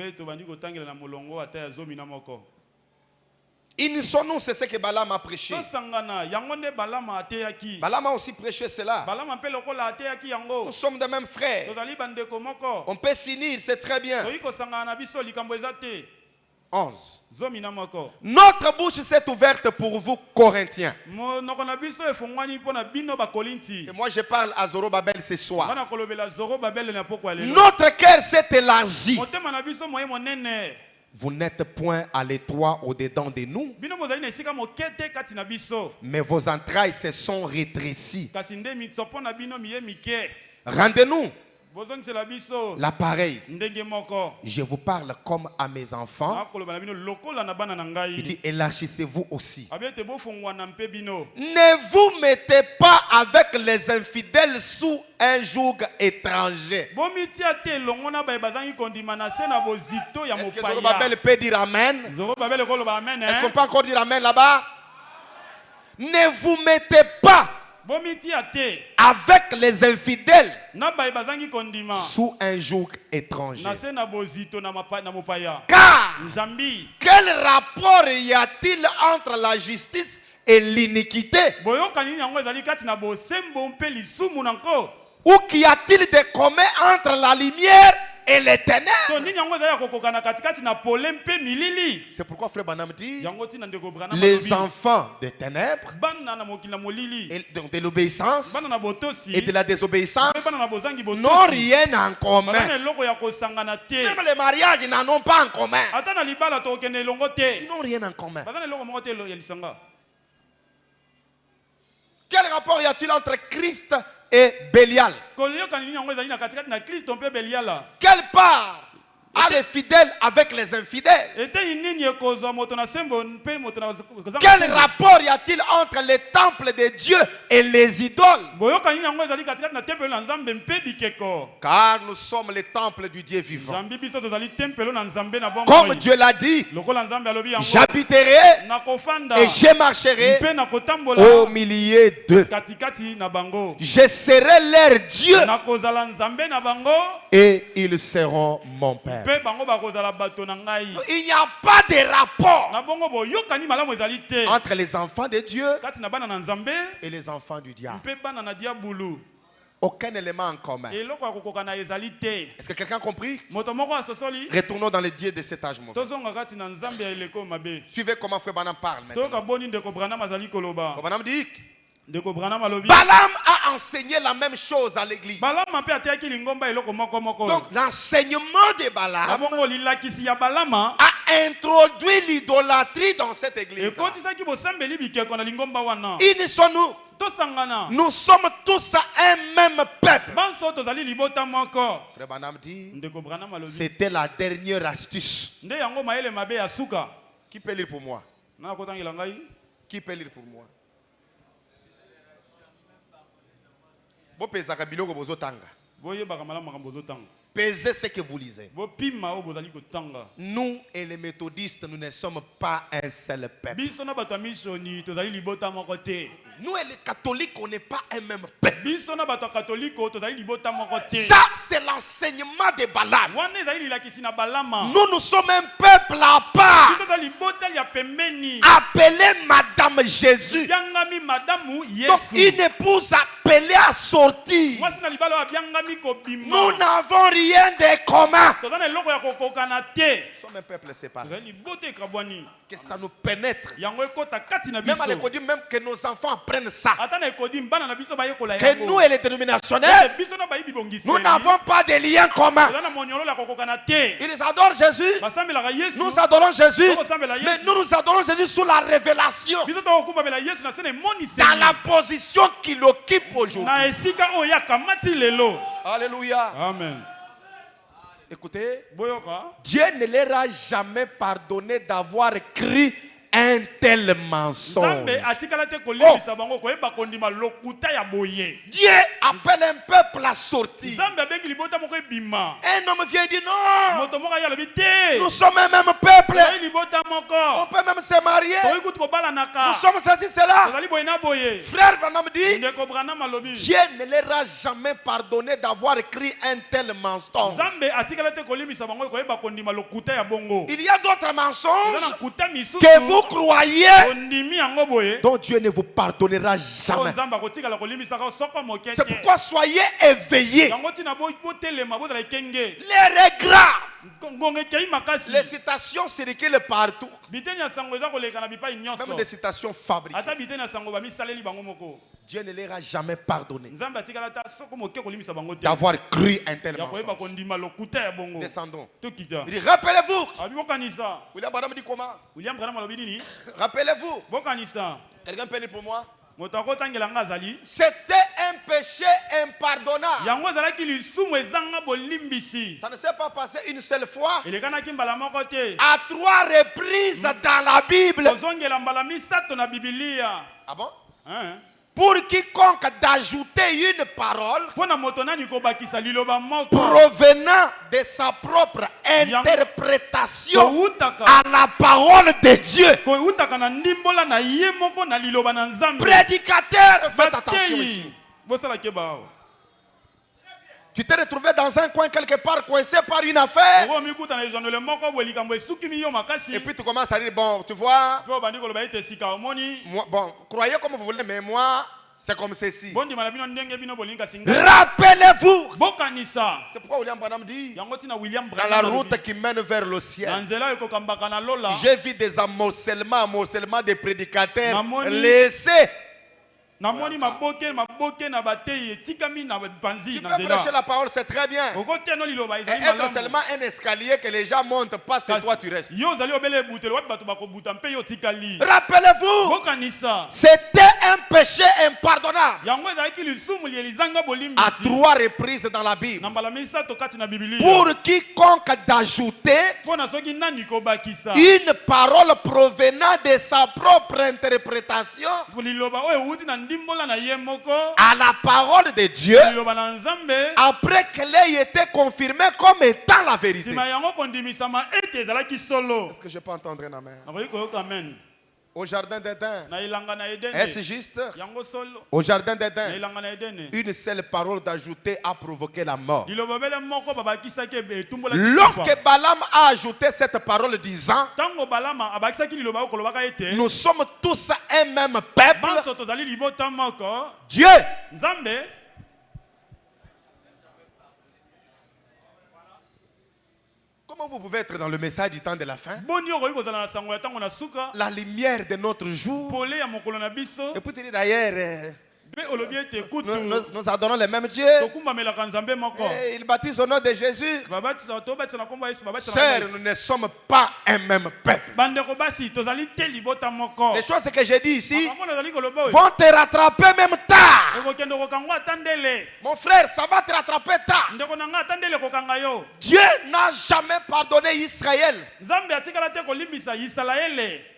Unissons-nous, c'est ce que Balaam a prêché. Balaam a aussi prêché cela. Nous sommes de même frères. On peut s'unir, c'est très bien. 11. Notre bouche s'est ouverte pour vous, Corinthiens. Et moi je parle à Zorobabel ce soir. Notre cœur s'est élargi. Vous n'êtes point à l'étroit au-dedans de nous, mais vos entrailles se sont rétrécies. Rendez-nous l'appareil. Je vous parle comme à mes enfants. Il dit, élargissez-vous aussi. Ne vous mettez pas avec les infidèles sous un joug étranger. Est-ce que Zorobabel peut dire amen? Est-ce qu'on peut encore dire amen là-bas? Ne vous mettez pas avec les infidèles sous un joug étranger. Car quel rapport y a-t-il entre la justice et l'iniquité? Ou qu'y a-t-il de commun entre la lumière et les ténèbres? C'est pourquoi Frère Branham dit, les enfants des ténèbres et de l'obéissance et de la désobéissance n'ont rien en commun. Même les mariages, ils n'en ont pas en commun. Ils n'ont rien en commun. Quel rapport y a-t-il entre Christ et Bélial? Quelle part a les fidèles avec les infidèles? Quel rapport y a-t-il entre les temples de Dieu et les idoles? Car nous sommes les temples du Dieu vivant. Comme Dieu l'a dit, j'habiterai et je marcherai au milieu d'eux. Je serai leur Dieu et ils seront mon Père. Il n'y a pas de rapport entre les enfants de Dieu et les enfants du diable. Aucun élément en commun. Est-ce que quelqu'un a compris? Retournons dans les dieux de cet âge mauvais. Suivez comment Frère Branham parle maintenant. Branham dit, Balaam a enseigné la même chose à l'église. Donc l'enseignement de Balaam a introduit l'idolâtrie dans cette église. Ils sont nous. Nous sommes tous un même peuple. Frère Branham dit, c'était la dernière astuce. Qui peut lire pour moi? Qui peut lire pour moi? Pesez ce que vous lisez. Nous et les méthodistes, nous ne sommes pas un seul peuple. Nous et les catholiques, on n'est pas un même peuple. Ça, c'est l'enseignement de Balaam. Nous sommes un peuple à part, appelé Madame Jésus. Donc une épouse appelée à sortir. Nous n'avons rien de commun. Nous sommes un peuple séparé. Que ça nous pénètre. Même à l'école, même que nos enfants apprennent ça. Que nous et les dénominationnels, nous n'avons pas de lien commun. Ils adorent Jésus. Nous adorons Jésus. Mais nous nous adorons Jésus sous la révélation. Dans la position qu'il occupe aujourd'hui. Alléluia. Amen. Écoutez, Dieu ne leur a jamais pardonné d'avoir écrit un tel mensonge. Dieu appelle un peuple à sortir. Un homme vient et dit non, nous sommes un même peuple, on peut même se marier, nous sommes ceci, cela. Frère Branham dit, Dieu ne leur a jamais pardonné d'avoir écrit un tel mensonge. Il y a d'autres mensonges que vous croyez, dont Dieu ne vous pardonnera jamais. C'est pourquoi soyez éveillés. L'air est grave. Les citations circulent partout. Même des citations fabriquées. Dieu ne leur a jamais pardonné d'avoir cru un tel mensonge. Descendons. Il dit, rappelez-vous. William Branham dit comment? Rappelez-vous. Quelqu'un peut dire pour moi? C'était un péché impardonnable. Ça ne s'est pas passé une seule fois. À 3 reprises dans la Bible. Ah bon? Hein? Pour quiconque d'ajouter une parole provenant de sa propre interprétation à la parole de Dieu. Prédicateur, faites attention ici. Tu t'es retrouvé dans un coin quelque part coincé par une affaire. Et puis tu commences à dire, bon, tu vois, moi, bon, croyez comme vous voulez, mais moi, c'est comme ceci. Rappelez-vous. C'est pourquoi William Branham dit, dans la route qui mène vers le ciel, j'ai vu des amoncellements des prédicateurs laissés. Tu peux prêcher la parole, c'est très bien. Et être seulement un escalier que les gens montent pas, c'est toi tu restes. Rappelez-vous, c'était un péché impardonnable à 3 reprises dans la Bible. Pour quiconque d'ajouter une parole provenant de sa propre interprétation à la parole de Dieu, après qu'elle ait été confirmée comme étant la vérité. Est-ce que je peux entendre un amen? Au jardin d'Éden, est-ce juste? Au jardin d'Éden, une seule parole d'ajouter a provoqué la mort. Lorsque Balaam a ajouté cette parole disant, nous sommes tous un même peuple, Dieu, comment vous pouvez être dans le message du temps de la fin? La lumière de notre jour. Et puis d'ailleurs, nous adorons le même Dieu. Et il baptise au nom de Jésus. Sœurs, nous ne sommes pas un même peuple. Les choses que j'ai dit ici vont te rattraper même tard. Mon frère, ça va te rattraper tard. Dieu n'a jamais pardonné Israël. À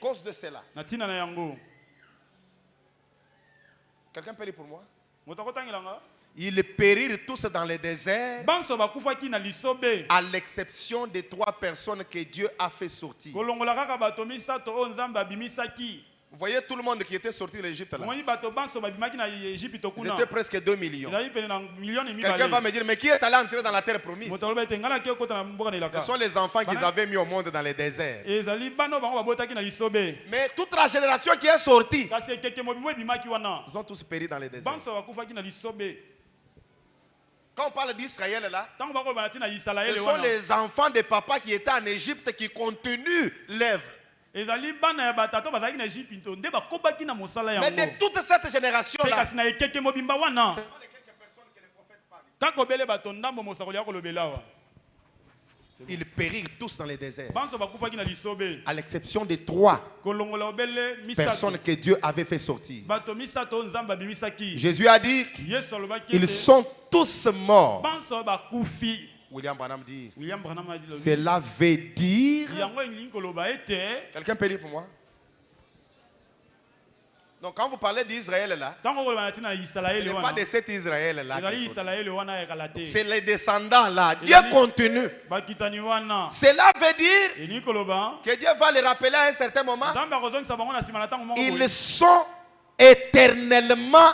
cause de cela. Quelqu'un peut lire pour moi? Ils périrent tous dans le désert, à l'exception des 3 personnes que Dieu a fait sortir. Vous voyez tout le monde qui était sorti de l'Égypte là. Ils étaient presque 2 millions. Quelqu'un va me dire, mais qui est allé entrer dans la terre promise? Ce sont les enfants qu'ils avaient mis au monde dans les déserts. Mais toute la génération qui est sortie, ils ont tous péri dans les déserts. Quand on parle d'Israël là, ce sont les enfants de papa qui étaient en Égypte qui continuent l'œuvre. Mais de toute cette génération-là, ce sont les quelques personnes que le prophète parle. Ils périrent tous dans les déserts, à l'exception de 3 personnes que Dieu avait fait sortir. Jésus a dit, ils sont tous morts. William Branham dit, cela veut dire, quelqu'un peut lire pour moi? Donc quand vous parlez d'Israël là, ce n'est pas de cet Israël là, c'est les descendants là. Dieu continue. Cela veut dire que Dieu va les rappeler à un certain moment. Ils sont éternellement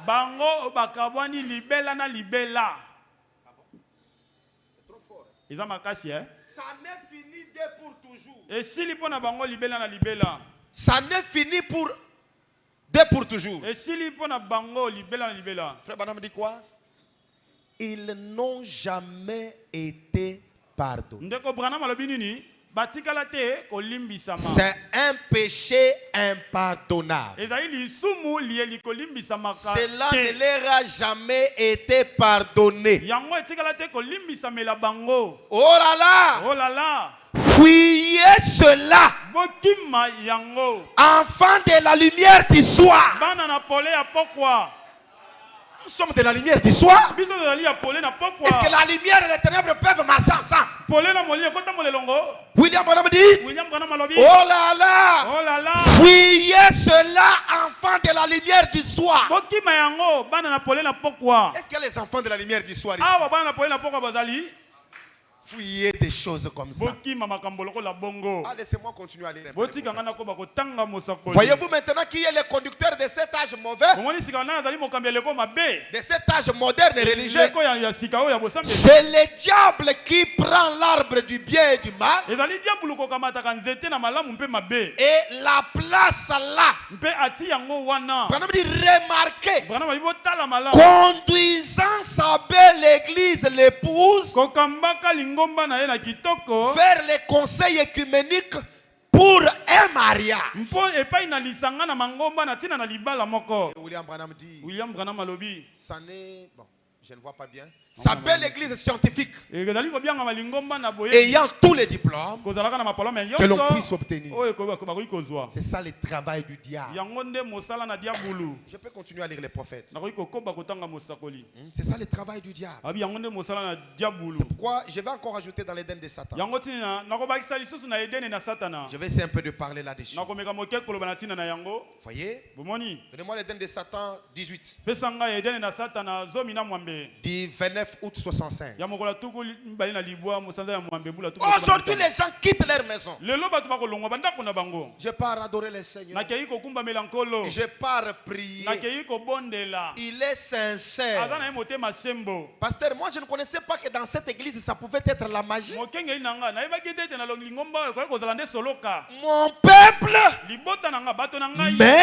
ça n'est fini pour toujours. Ça n'est fini pour toujours. Frère Branham dit quoi? Ils n'ont jamais été pardonnés. C'est un péché impardonnable. Cela ne leur a jamais été pardonné. Oh là là! Fuyez cela, enfants de la lumière du soir. Nous sommes de la lumière du soir. Est-ce que la lumière et les ténèbres peuvent marcher ensemble? William Branham dit, oh là là, fuyez cela, enfants de la lumière du soir. Est-ce que les enfants de la lumière du soir ici? Fuyez des choses comme ça. Ah, laissez-moi continuer à lire. Voyez-vous maintenant qui est le conducteur de cet âge mauvais, de cet âge moderne et religieux? C'est le diable qui prend l'arbre du bien et du mal et la place là. Remarquez, conduisant sa belle église, l'épouse, faire les conseils écuméniques pour un mariage. William Branham dit, ça n'est, bon, je ne vois pas bien, Sa belle église scientifique, ayant tous les diplômes que l'on puisse obtenir. C'est ça le travail du diable. Je peux continuer à lire les prophètes. C'est ça le travail du diable. C'est pourquoi je vais encore ajouter dans l'Éden de Satan. Je vais essayer un peu de parler là-dessus. Voyez? Donnez-moi l'Éden de Satan 18. Dit 29 août 65. Aujourd'hui, les gens quittent leur maison. Je pars adorer le Seigneur. Je pars prier. Il est sincère. Pasteur, moi je ne connaissais pas que dans cette église ça pouvait être la magie. Mon peuple, mais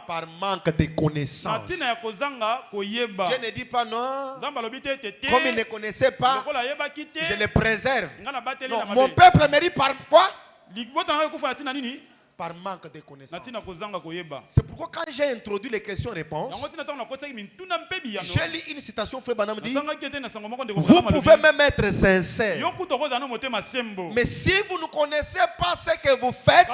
par manque de connaissances. Dieu ne dit pas non. Comme il ne connaissait pas, je les préserve. Non, mon peuple mérite par quoi? Par manque de connaissances. C'est pourquoi quand j'ai introduit les questions-réponses, j'ai lu une citation, Frère Branham dit, vous pouvez même être sincère, mais si vous ne connaissez pas ce que vous faites,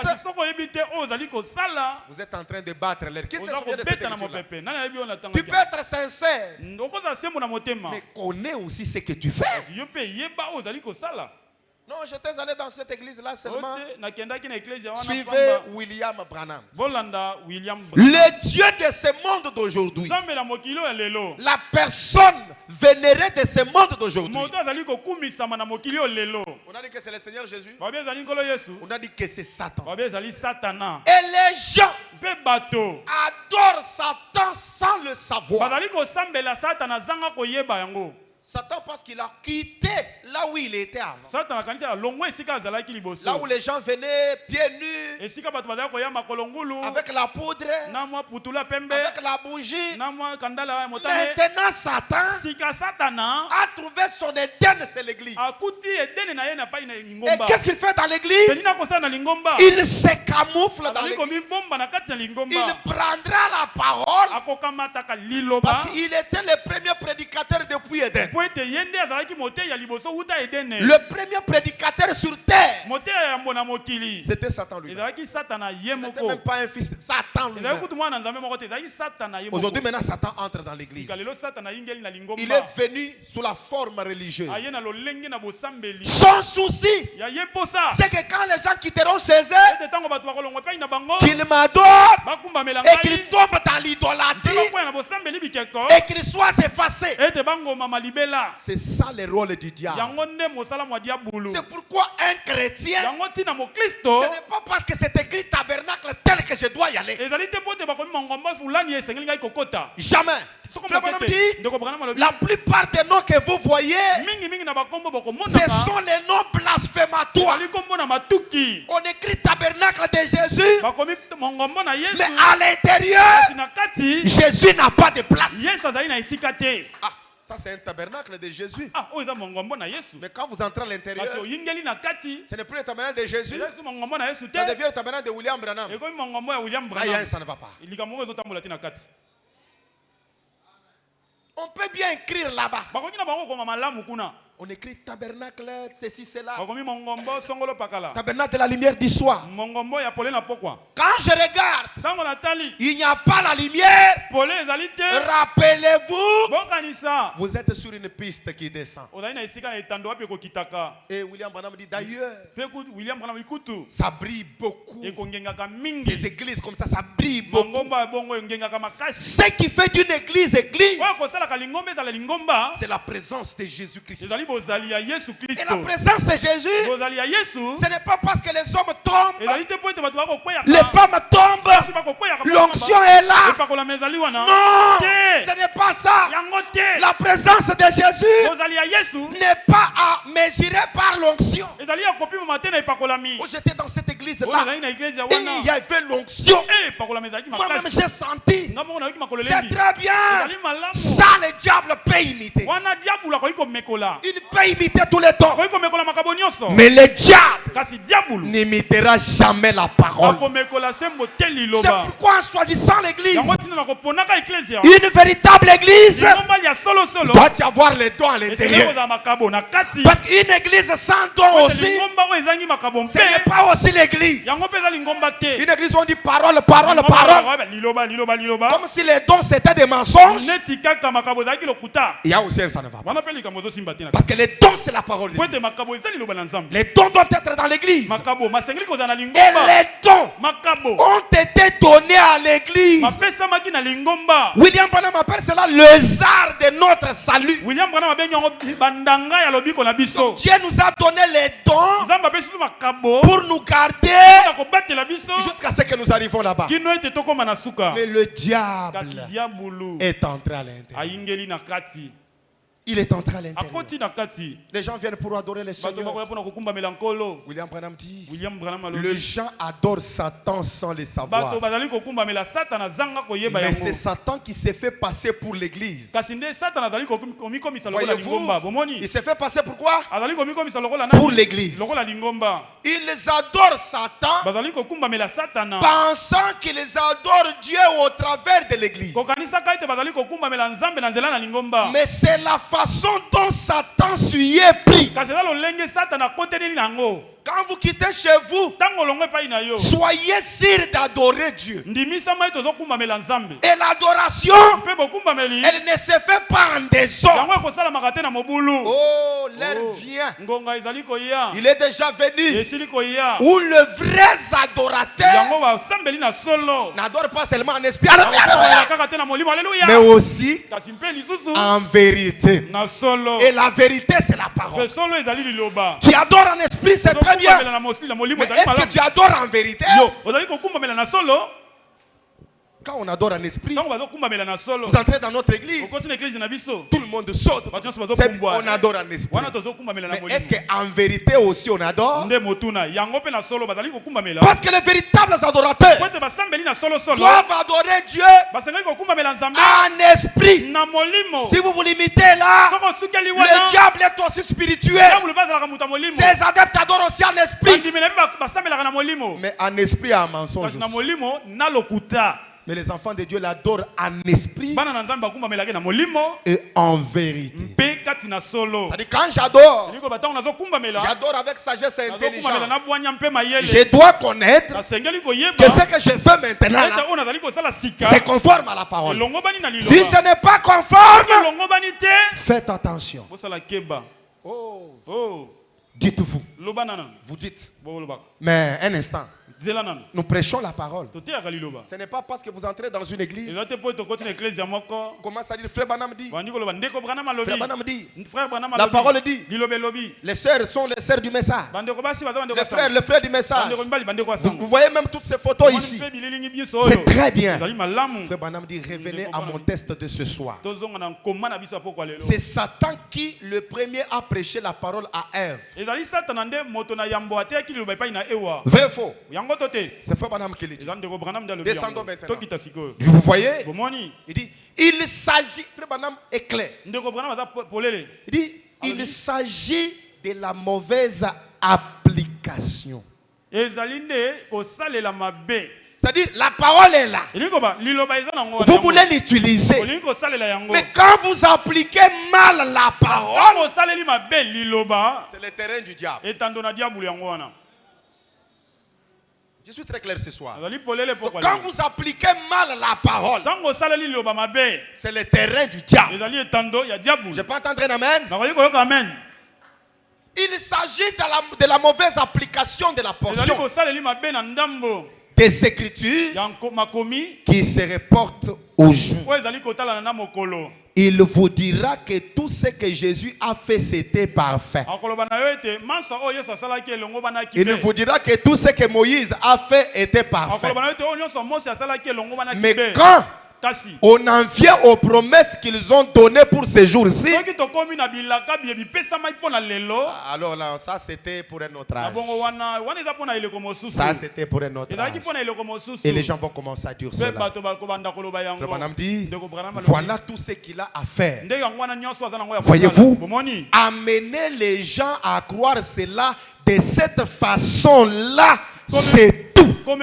vous êtes en train de battre l'air. Qui se souvient de cette écriture-là? Tu peux être sincère, mais connais aussi ce que tu fais. Non, j'étais allé dans cette église-là seulement. Suivez William Branham. Le Dieu de ce monde d'aujourd'hui. La personne vénérée de ce monde d'aujourd'hui. On a dit que c'est le Seigneur Jésus. On a dit que c'est Satan. Et les gens adorent Satan sans le savoir. Satan parce qu'il a quitté là où il était avant. Là où les gens venaient pieds nus, avec la poudre, avec la bougie. Maintenant Satan a trouvé son Éden, c'est l'église. Et qu'est-ce qu'il fait dans l'église? Il se camoufle dans l'église. Il prendra la parole parce qu'il était le premier prédicateur depuis Éden. Le premier prédicateur sur terre, c'était Satan lui-même. Il n'était même pas un fils de Satan lui-même. Aujourd'hui, maintenant, Satan entre dans l'église. Il est venu sous la forme religieuse. Son souci, c'est que quand les gens quitteront chez eux, qu'ils m'adorent et qu'ils tombent dans l'idolâtrie et qu'ils soient effacés. C'est ça le rôle du diable. C'est pourquoi un chrétien, ce n'est pas parce que c'est écrit tabernacle tel que je dois y aller. Jamais. La plupart des noms que vous voyez, ce sont les noms blasphématoires. On écrit tabernacle de Jésus, mais à l'intérieur, Jésus n'a pas de place. Ça c'est un tabernacle de Jésus. Mais quand vous entrez à l'intérieur, ce n'est plus le tabernacle de Jésus, ça devient le tabernacle de William Branham. Ça ne va pas. On peut bien écrire là-bas. On écrit tabernacle, ceci, cela. Tabernacle de la lumière du soir. Quand je regarde, il n'y a pas la lumière. Rappelez-vous, vous êtes sur une piste qui descend. Et William Branham dit d'ailleurs, ça brille beaucoup. Ces églises comme ça brille beaucoup. Ce qui fait d'une église église, c'est la présence de Jésus-Christ. Et la présence de Jésus, ce n'est pas parce que les hommes tombent, les femmes tombent, l'onction est là. Non, ce n'est pas ça. La présence de Jésus n'est pas à mesurer par l'onction. Oh, j'étais dans cette église-là et il y avait l'onction. Moi-même j'ai senti. C'est très bien. Ça le diable peut imiter. Il peut imiter tous les temps. Mais le diable n'imitera jamais la parole. C'est pourquoi en choisissant l'église, une véritable église, doit y avoir les dons à l'intérieur. Parce qu'une église sans dons aussi, ce n'est pas aussi l'église. Une église où on dit parole, parole, parole. Comme si les dons c'était des mensonges. Il y a aussi un ça ne va pas. Parce que les dons c'est la parole de Dieu. Les dons doivent être dans l'église. Et les dons ont été donnés à l'église. William Branham appelle cela le zar de notre salut. Donc Dieu nous a donné les dons pour nous garder jusqu'à ce que nous arrivons là-bas. Mais le diable est entré à l'intérieur. Il est entré à l'intérieur. Les gens viennent pour adorer le Seigneur. William Branham dit, les gens adorent Satan sans le savoir. Mais c'est Satan qui s'est fait passer pour l'église. Voyez-vous, il s'est fait passer pour quoi? Pour l'église. Ils adorent Satan pensant qu'ils adorent Dieu au travers de l'église. Mais c'est la façon dont Satan s'y est pris. Quand vous quittez chez vous, soyez sûr d'adorer Dieu. Et l'adoration, elle ne se fait pas en désordre. Oh, l'air vient. Il est déjà venu. Où le vrai adorateur n'adore pas seulement en esprit, mais aussi en vérité. Et la vérité, c'est la parole. Tu adores en esprit, c'est très bien. Mais est-ce que tu adores en vérité? Quand on adore en esprit, vous entrez dans notre église, tout le monde saute. On adore en esprit. Mais est-ce qu'en vérité aussi on adore? Parce que les véritables adorateurs doivent adorer Dieu en esprit. Si vous vous limitez là, le diable est aussi spirituel. Ses adeptes adorent aussi en esprit. Mais en esprit, il y a un mensonge aussi. Mais les enfants de Dieu l'adorent en esprit et en vérité. C'est-à-dire quand j'adore avec sagesse et intelligence. Je dois connaître que ce que je fais maintenant là, c'est conforme à la parole. Si ce n'est pas conforme, faites attention. Dites-vous. Vous dites. Mais un instant. Nous prêchons la parole. Ce n'est pas parce que vous entrez dans une église. Commence à dire frère Branham dit. Frère Branham dit. La parole dit. Les sœurs sont les sœurs du message. Les frères du message. Vous voyez même toutes ces photos ici. C'est très bien. Frère Branham dit revenez à mon test de ce soir. C'est Satan qui le premier a prêché la parole à Ève. Vrai ou faux? C'est Frère Branham qui le dit. Descendons maintenant. Vous voyez? Il dit, il s'agit, Frère Branham est clair. Il dit, il s'agit de la mauvaise application. C'est-à-dire, la parole est là. Vous voulez l'utiliser. Mais quand vous appliquez mal la parole, c'est le terrain du diable. Je suis très clair ce soir. Donc, quand vous appliquez mal la parole, c'est le terrain du diable. Je ne peux pas entendre un amen. Il s'agit de la mauvaise application de la portion des Écritures qui se reportent au jour. Il vous dira que tout ce que Jésus a fait, c'était parfait. Il vous dira que tout ce que Moïse a fait était parfait. Mais quand on en vient aux promesses qu'ils ont données pour ces jours-ci. Alors là, ça c'était pour un autre âge. Ça c'était pour un autre âge. Et les gens vont commencer à dire cela. Frère Branham dit, voilà tout ce qu'il a à faire. Voyez-vous, amener les gens à croire cela de cette façon-là, c'est tout. Qu'est-ce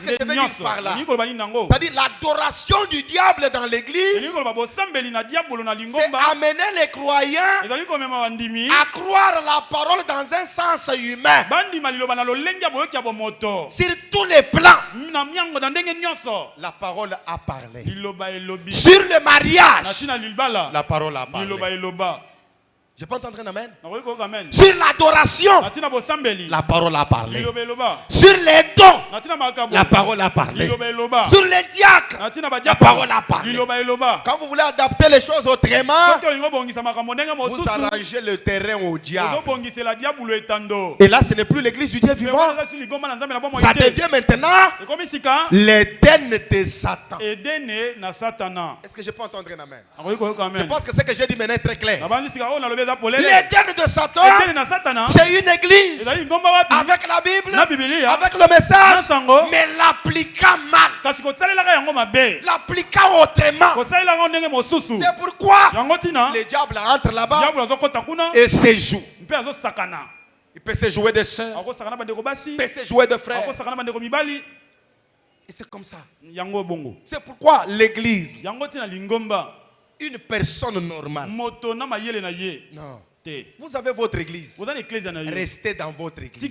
que je veux dire par là? C'est-à-dire l'adoration du diable dans l'église, c'est amener les croyants à croire la parole dans un sens humain. Sur tous les plans, la parole a parlé. Sur le mariage, la parole a parlé. Je peux entendre un amen? Sur l'adoration, la parole a parlé. Sur les dons, la parole a parlé. Sur les diacres, la parole a parlé. Quand vous voulez adapter les choses autrement, vous arrangez le terrain au diable. Et là, ce n'est plus l'église du Dieu vivant. Ça devient maintenant l'Éden de Satan. Est-ce que je peux entendre un amen? Je pense que ce que j'ai dit maintenant est très clair. L'Éden de Satan, c'est une église avec la Bible, avec le message, mais l'appliquant mal, l'appliquant autrement. C'est pourquoi le diable entre là-bas et se joue. Il peut se jouer de sœurs, il peut se jouer de frères. Et c'est comme ça. C'est pourquoi l'église, une personne normale. Non. Vous avez votre église. Restez dans votre église.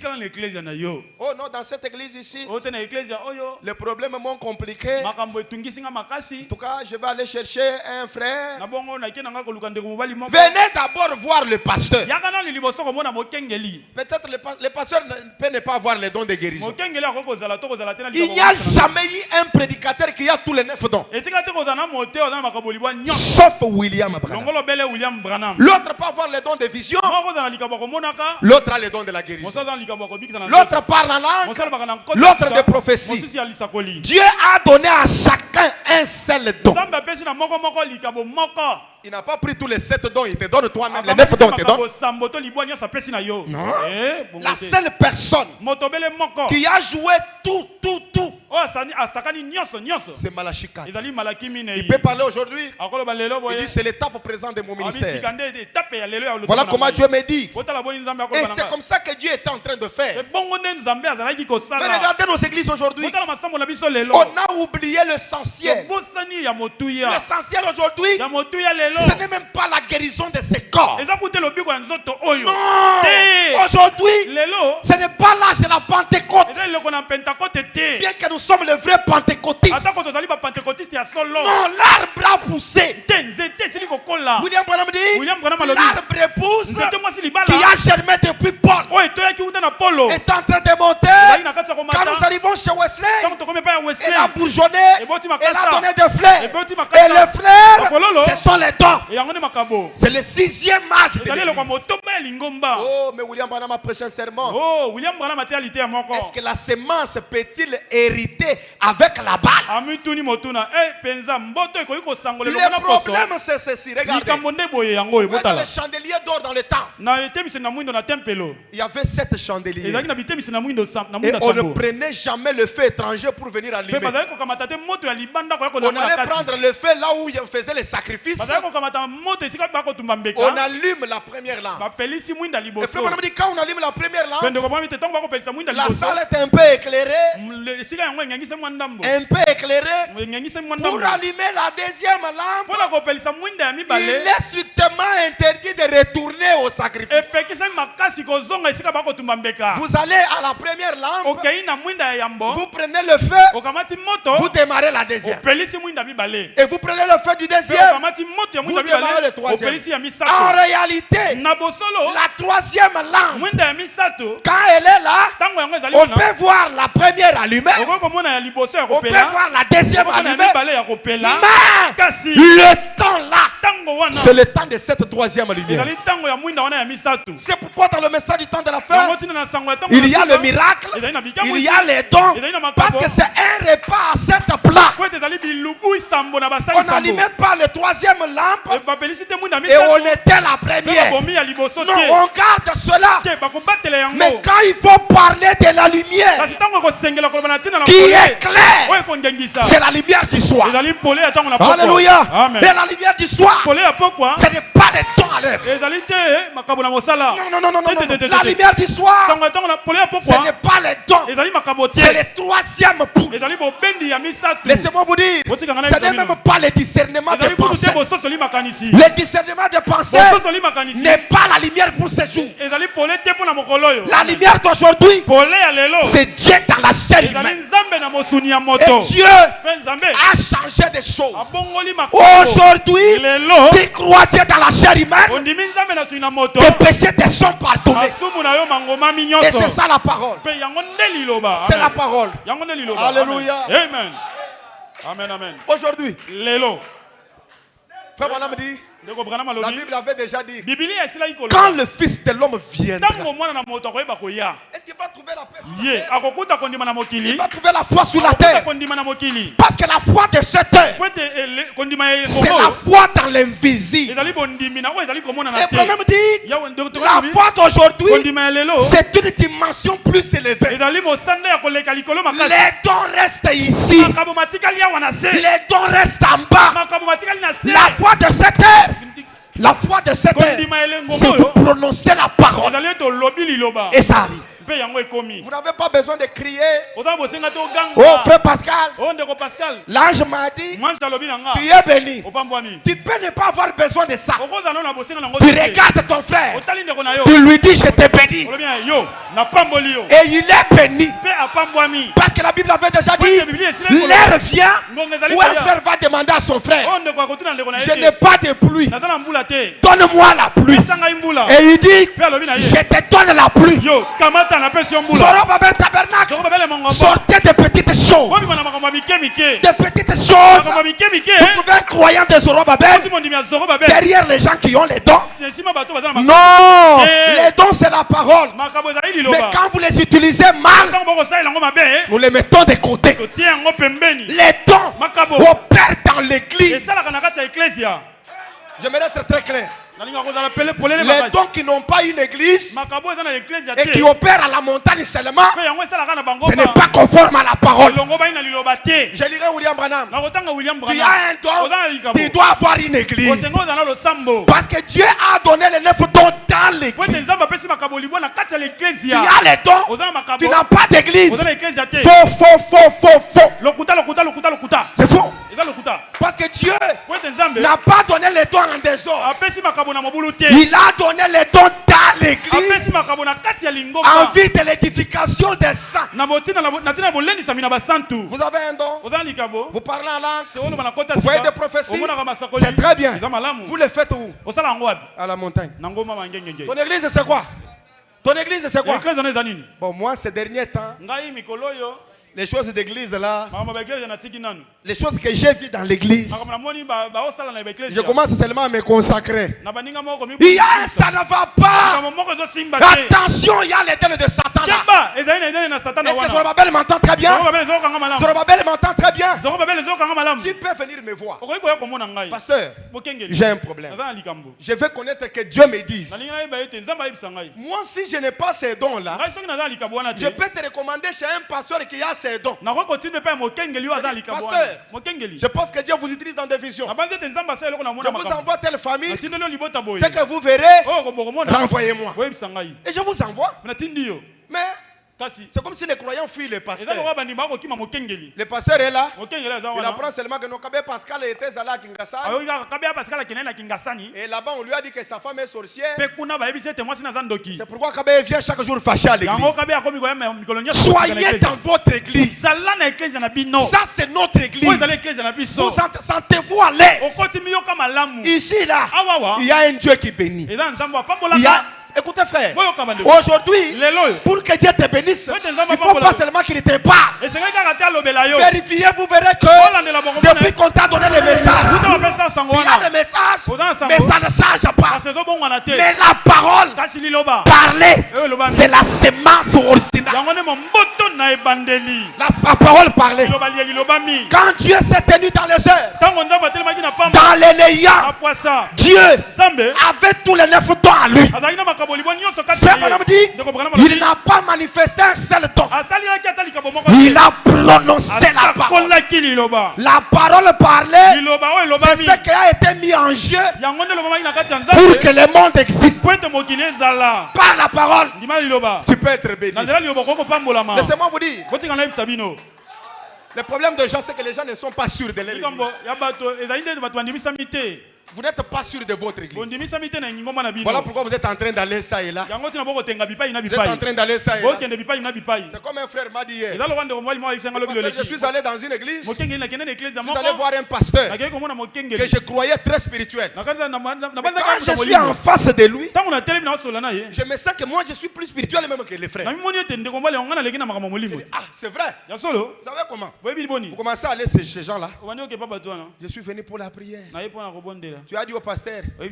Oh non, dans cette église ici, le problème est moins compliqué. En tout cas, je vais aller chercher un frère. Venez d'abord voir le pasteur. Peut-être le pasteur peut ne pas avoir les dons de guérison. Il n'y a jamais eu un prédicateur qui a tous les 9 dons. Sauf William Branham. L'autre peut avoir les dons de vision. L'autre a les dons de la guérison. L'autre parle en langue. L'autre de prophétie. Dieu a donné à chacun un seul don. Il n'a pas pris tous les 7 dons, il te donne toi-même les 9 dons. Non. La seule personne qui a joué tout, c'est Malachi 4. Il peut parler aujourd'hui. Il dit c'est l'étape présente de mon ministère. Voilà comment Dieu me dit. Et c'est comme ça que Dieu est en train de faire. Mais regardez nos églises aujourd'hui. On a oublié l'essentiel. L'essentiel aujourd'hui, ce n'est même pas la guérison de ces corps. Non. Aujourd'hui, ce n'est pas l'âge de la Pentecôte. Bien que nous sommes les vrais pentecôtistes. Non, l'arbre a poussé. William Branham dit, l'arbre pousse qui a germé depuis Paul est en train de monter. Quand nous arrivons chez Wesley, elle a bourgeonné, elle a donné des fleurs. Et les fleurs, ce sont les dons. C'est le 6e âge de l'église. Oh, mais William Branham a prêché un sermon. Est-ce que la semence peut-il hériter avec la balle? Le problème c'est ceci, regardez. Dans le chandelier d'or dans le temps, il y avait 7 chandeliers. Et on ne prenait jamais le feu étranger pour venir allumer. On allait prendre le feu là où on faisait les sacrifices. On allume la première lampe. Et frère Branham dit quand on allume la première lampe, la salle est un peu éclairée. Pour allumer la deuxième lampe, il est strictement interdit de retourner au sacrifice. Vous allez à la première lampe, vous prenez le feu, vous démarrez la deuxième. Et vous prenez le feu du deuxième, vous démarrez le troisième. En réalité, La troisième lampe, quand elle est là, on peut voir la première allumée, on peut voir la deuxième allumée, mais le temps là, c'est le temps de cette troisième lumière. C'est pourquoi dans le message du temps de la fin, il y a le miracle, il y a les dons, parce que c'est un repas à 7 plats. On n'allumait pas le troisième lampe et on était la première. Non, on garde cela. Mais quand il faut parler de la lumière qui est claire, c'est la lumière du soir. Alléluia. Mais la lumière du soir, ce n'est pas les temps à l'œuvre. Non. La lumière du soir, ce n'est pas les dons. C'est le troisième pouls. Laissez-moi vous dire, ce n'est même pas le discernement des pensées. Le discernement des pensées n'est pas la lumière pour ce jour. La lumière d'aujourd'hui, c'est Dieu dans la chair humaine. Et Dieu a changé des choses. Aujourd'hui, tu crois Dieu dans la chair humaine, tes péchés te sont pardonnés. Et c'est ça la parole. C'est la parole. Alléluia. Amen. Amen, amen. Aujourd'hui, Frère Branham dit, la Bible avait déjà dit, quand le Fils de l'homme viendra, est-ce qu'il va trouver la paix? Il va trouver la foi sur la terre. Parce que la foi de cette terre, c'est la foi dans l'invisible. Et Branham dit, la foi d'aujourd'hui, c'est une dimension plus élevée. Les dons restent ici. Les dons restent en bas. La foi de cette terre, c'est vous prononcer la parole. Et ça arrive. Vous n'avez pas besoin de crier. Oh frère Pascal, l'ange m'a dit, tu es béni. Tu peux ne pas avoir besoin de ça. Tu regardes ton frère, tu lui dis je te bénis. Et il est béni. Parce que la Bible avait déjà dit, l'air vient où un frère va demander à son frère, je n'ai pas de pluie, donne-moi la pluie. Et il dit, je te donne la pluie. Zorobabel tabernacle, sortez des petites choses. Des petites choses. Vous trouvez un croyant de Zorobabel derrière les gens qui ont les dons. Non, les dons c'est la parole. Mais quand vous les utilisez mal, nous les mettons de côté. Les dons opèrent dans l'église. J'aimerais être très clair. Les dons qui n'ont pas une église et qui opèrent à la montagne seulement, ce n'est pas conforme à la parole. Je lirai William Branham. Tu as un don, tu dois avoir une église. Parce que Dieu a donné les 9 dons dans l'église. Tu as les dons, tu n'as pas d'église. Faux. C'est faux. Parce que Dieu n'a pas donné les dons en désordre. Il a donné les dons dans l'église en vue de l'édification des saints. Vous avez un don, vous parlez en langue, vous voyez des prophéties, c'est très bien. Vous le faites où? À la montagne. Ton église c'est quoi? Ton église c'est quoi? Bon, moi ces derniers temps, les choses d'église là, les choses que j'ai vues dans l'église, je commence seulement à me consacrer. Il y a un ça ne va pas. Attention, il y a l'éternel de Satan là. Est-ce que Zorobabel m'entend très bien? Zorobabel m'entend très bien. Tu peux venir me voir. Pasteur, j'ai un problème. Je veux connaître que Dieu me dise. Moi, si je n'ai pas ces dons là, je peux te recommander chez un pasteur qui a ces dons. Pasteur, je pense que Dieu vous utilise dans des visions. Je vous envoie telle famille. C'est que vous verrez, renvoyez-moi. Et je vous envoie. Mais c'est comme si les croyants fuient les pasteurs. Le pasteur est là. Il apprend seulement que Nokabé Pascal était à Kingasani. Et là-bas, on lui a dit que sa femme est sorcière. C'est pourquoi Kabé vient chaque jour fâché à l'église. Soyez dans votre église. Ça, c'est notre église. Vous sentez-vous à l'aise? Ici, là, il y a un Dieu qui bénit. Écoutez frère, aujourd'hui, pour que Dieu te bénisse, il ne faut pas seulement qu'il te parle. Vérifiez, vous verrez que depuis qu'on t'a donné le message, il y a le message, mais ça ne change pas. Mais la parole parlée, c'est la semence originale. La parole parlée. Quand Dieu s'est tenu dans les heures, dans les néants, Dieu avait tous les 9 dons à lui. Il n'a pas manifesté un seul don. Il a prononcé la parole. La parole parlée, c'est ce qui a été mis en jeu pour que le monde existe. Par la parole, tu peux être béni. Laissez-moi vous dire. Le problème des gens, c'est que les gens ne sont pas sûrs de l'église. Vous n'êtes pas sûr de votre église. Voilà pourquoi vous êtes en train d'aller ça et là. Vous êtes en train d'aller ça et là. C'est comme un frère m'a dit hier. Je suis allé dans une église. Je suis allé voir un pasteur que je croyais très spirituel. Mais quand je suis en face de lui, je me sens que moi je suis plus spirituel même que les frères. Ah, c'est vrai. Vous savez comment? Vous commencez à aller chez ces gens-là. Je suis venu pour la prière. Tu as dit au pasteur? Ah non,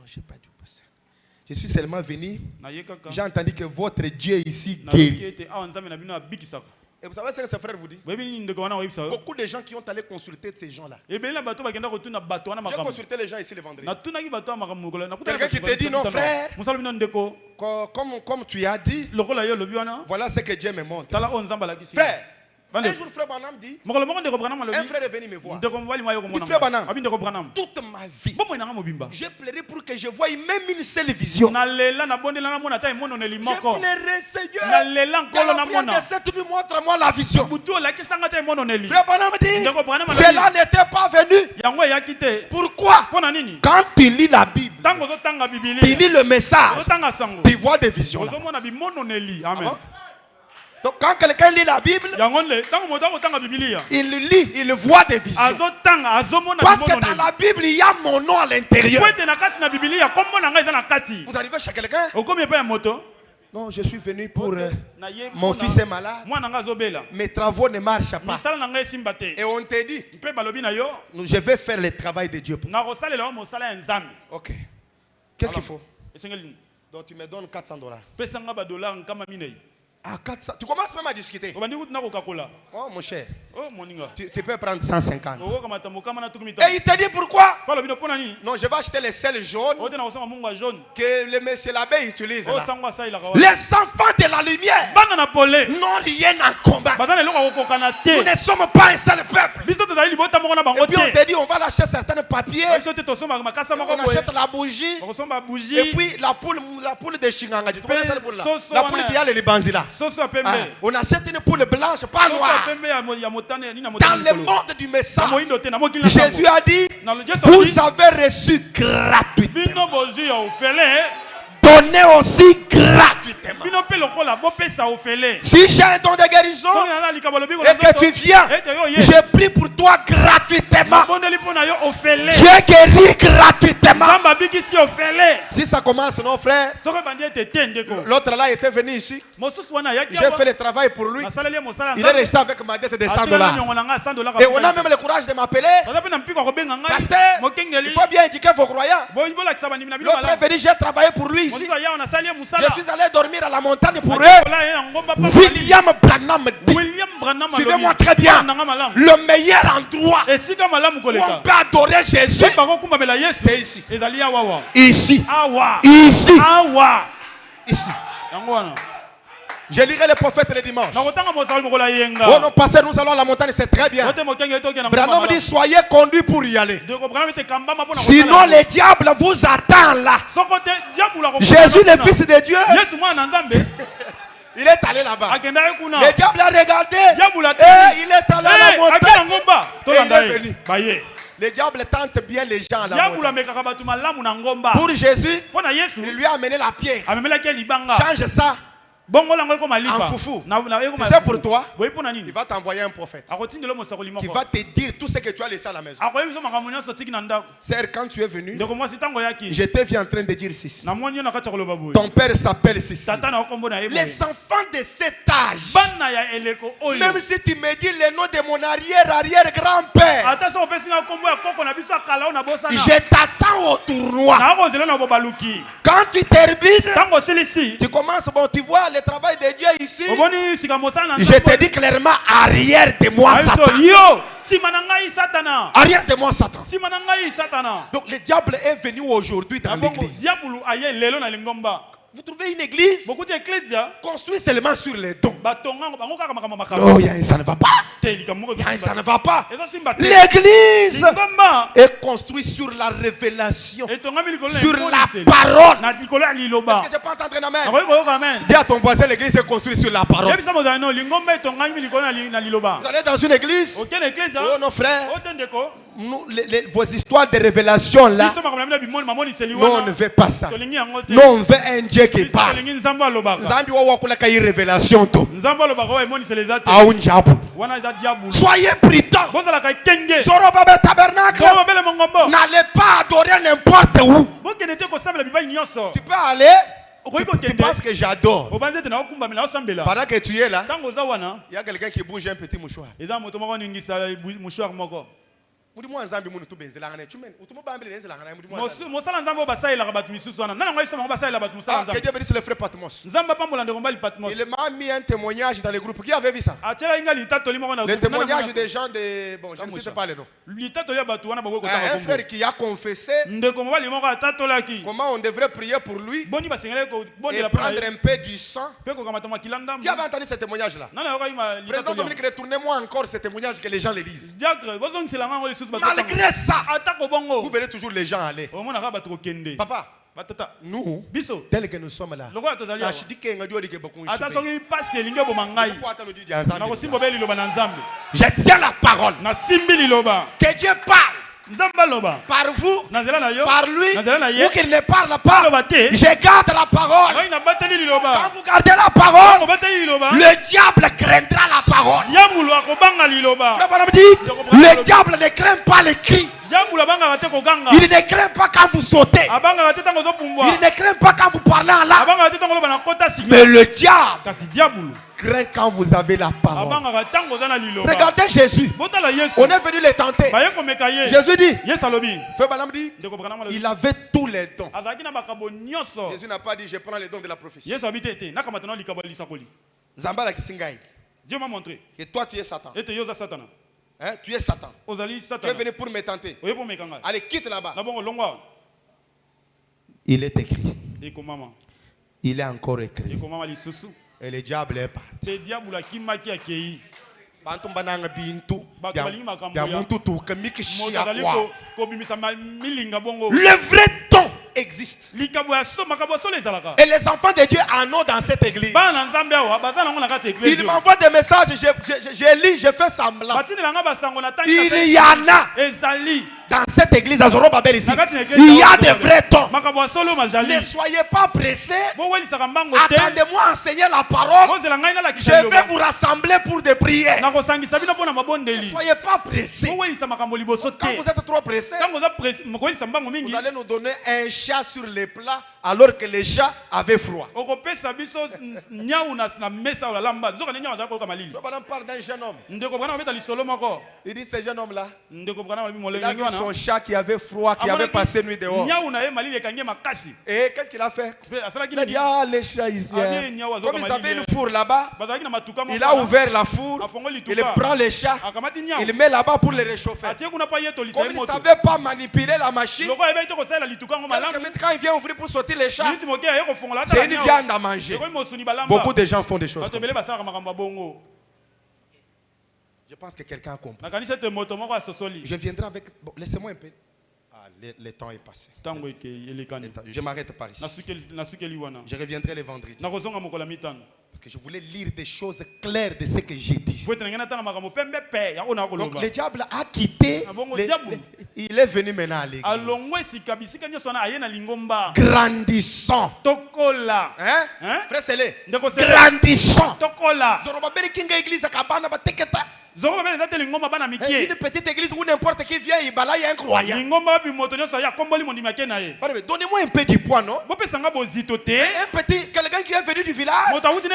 je n'ai pas dit au pasteur. Je suis seulement venu. J'ai entendu que votre Dieu ici guérit. Et vous savez ce que ce frère vous dit? Beaucoup de gens qui ont allé consulter ces gens-là. J'ai consulté les gens ici le vendredi. Quelqu'un qui te dit non frère, comme tu as dit, voilà ce que Dieu me montre. Frère, un jour, frère Branham dit, un frère est venu me voir. Il dit, frère Branham, toute ma vie, j'ai pleuré pour que je voie même une seule vision. J'ai pleuré, Seigneur, que la prière de cette nuit, montre-moi la vision. Frère Branham dit, cela n'était pas venu. Pourquoi? Quand tu lis la Bible, tu lis le message, tu vois des visions. Amen. Donc quand quelqu'un lit la Bible, il lit, il voit des visions. Parce que dans la Bible, il y a mon nom à l'intérieur. Vous arrivez chez quelqu'un? Non, je suis venu pour... mon fils est malade. Mes travaux ne marchent pas. Et on te dit, je vais faire le travail de Dieu. Ok. Qu'est-ce qu'il faut? Donc tu me donnes $400. Ah, 400. Tu commences même à discuter. Oh mon cher, tu peux prendre 150. Et il te dit pourquoi? Non, je vais acheter les sels jaunes que le monsieur l'abbé utilise là. Les enfants de la lumière non liés en combat. Nous ne sommes pas un seul peuple. Et puis on te dit on va lâcher certains papiers. On achète la bougie. Et puis la poule de Shinganga. Tu connais cette poule là? La poule qui a les libanzila. Ah, on achète une poule blanche, pas noire. Dans le monde du message, Jésus a dit, vous avez reçu gratuitement. Donnez aussi gratuitement. Si j'ai un don de guérison et que tu viens, j'ai pris pour toi gratuitement. J'ai guéri gratuitement. Si ça commence, non frère, l'autre là était venu ici. J'ai fait le travail pour lui. Il est resté avec ma dette de $100. Et on a même le courage de m'appeler. Pasteur, il faut bien éduquer vos croyants. L'autre est venu, j'ai travaillé pour lui ici. Je suis allé dormir à la montagne pour eux. William Branham dit, suivez-moi très bien, le meilleur endroit où on peut adorer Jésus, c'est ici. Ici. Ici. Ici. Je lirai les prophètes le dimanche. Oh non, pasteur, nous allons à la montagne, c'est très bien. Branham dit, soyez conduits pour y aller. Sinon, le diable vous attend là. Jésus, le Fils de Dieu, il est allé là-bas. Le diable a regardé. Et il est allé à la montagne. Et il est venu. Le diable tente bien les gens là. Pour Jésus, il lui a amené la pierre. Change ça En foufou. Tu sais pour toi, il va t'envoyer un prophète qui va te dire tout ce que tu as laissé à la maison. Sœur, quand tu es venu, je t'ai vu en train de dire ceci. Ton père s'appelle ceci. Les enfants de cet âge, même si tu me dis le nom de mon arrière-grand-père, je t'attends au tournoi. Quand tu termines, tu commences, bon, tu vois le travail de Dieu ici. Je te dis clairement, arrière de moi, Satan. Arrière de moi, Satan. Donc le diable est venu aujourd'hui dans l'église. Vous trouvez une église construite seulement sur les dons. Oh, ça ne va pas. Ça ne va pas. L'église est construite sur la révélation, sur la parole. Est-ce que je peux entendre un amen? Dis à ton voisin, l'église est construite sur la parole. Vous allez dans une église. Oh, nos frères. Nous, vos histoires de révélation là, nous on ne veut pas ça. Nous on veut un Dieu qui parle. Soyez prudents. N'allez pas adorer n'importe où. Tu peux aller. Tu penses que j'adore. Pendant que tu es là, il y a quelqu'un qui bouge un petit mouchoir. Que Dieu bénisse le frère Patmos. Il m'a mis un témoignage dans le groupe. Qui avait vu ça? Le témoignage des gens de... Bon, je ne sais pas les noms. Un frère qui a confessé comment on devrait prier pour lui et prendre un peu du sang. Qui avait entendu ce témoignage-là? Président Dominique, retournez-moi encore ce témoignage que les gens le lisent. Malgré ça, vous verrez toujours les gens aller. Papa, nous, tels que nous sommes là, je tiens la parole. Que Dieu parle par vous, par lui, ou qu'il ne parle pas. Je garde la parole. Quand vous gardez la parole, le diable craindra la parole. Le diable ne craint pas les cris. Il ne craint pas quand vous sautez. Il ne craint pas quand vous parlez en langue. Mais le diable craint quand vous avez la parole. Regardez Jésus. On est venu les tenter. Jésus dit, il avait tous les dons. Jésus n'a pas dit je prends les dons de la prophétie. Zambala Kisingai. Dieu m'a montré que toi tu es Satan. Hein? Tu es Satan. Tu es venu pour me tenter. Allez, quitte là-bas. Il est écrit. Il est encore écrit. Et le diable est parti. Le vrai don existe. Et les enfants de Dieu en ont dans cette église. Il m'envoie des messages, je lis, je fais semblant. Il y en a dans cette église à Zorobabel ici. Il y a des vrais dons. Ne soyez pas pressés. Attendez-moi à enseigner la parole. Je vais vous rassembler pour des prières. Ne soyez pas pressés. Quand vous êtes trop pressés, vous allez nous donner un chat sur les plats alors que les chats avaient froid. On parle d'un jeune homme. Il dit ce jeune homme-là, il a vu son chat qui avait froid, qui avait passé nuit dehors. Et qu'est-ce qu'il a fait? Il a dit, ah les chats ici. Comme ils avaient une four là-bas, il a ouvert la four, il prend les chats, il met là-bas pour les réchauffer. Comme il ne savait pas manipuler la machine, quand il vient ouvrir pour sortir les chats, c'est une viande à manger. Beaucoup de gens font des choses comme ça. Je pense que quelqu'un a compris. Je viendrai avec... Bon, laissez-moi un peu. Ah, le temps est passé. Je m'arrête par ici. Je reviendrai le vendredi. Parce que je voulais lire des choses claires de ce que j'ai dit. Donc le diable a quitté. Il est venu maintenant à l'église. Grandissant. Hein? Frère Sélé. Grandissant. Une petite église où n'importe qui vient, il balaye un croyant. Donnez-moi un peu du poids, non? Un petit, quelqu'un qui est venu du village. Et il vous dit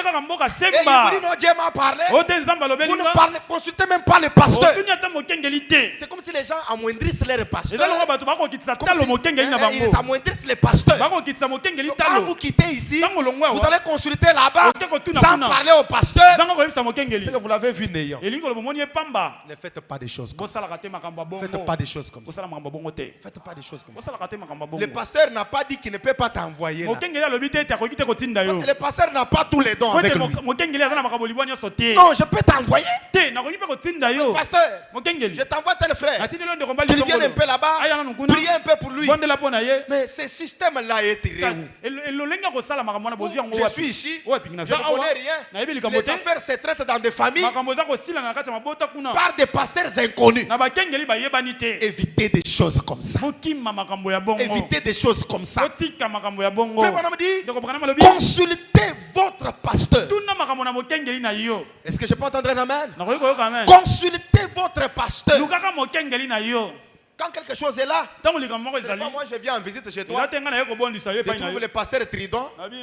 non, Dieu m'a parlé. Vous ne parlez, consultez même pas le pasteur. C'est comme si les gens amoindrissent leur pasteur. Ils amoindrissent les pasteurs. Quand vous quittez ici, vous allez consulter là-bas sans parler au pasteur. C'est que vous l'avez vu néant. Ne faites pas des choses comme ça. Faites pas des choses comme ça. Faites pas des choses comme ça. Le pasteur n'a pas dit qu'il ne peut pas t'envoyer là. Parce que le pasteur n'a pas tous les dons avec lui. Non, je peux t'envoyer. Pasteur, je t'envoie tel frère. Qu'il vienne un peu là-bas, priez un peu pour lui. Mais ce système-là est terrible. Je suis ici, je ne connais rien. Les affaires se traitent dans des familles par des pasteurs inconnus. Évitez des choses comme ça. Évitez des choses comme ça. Consultez votre pasteur. Est-ce que je peux entendre un amen? Consultez votre pasteur. Quand quelque chose est là, c'est pas moi je viens en visite chez toi. Je trouve le pasteur Tridon qui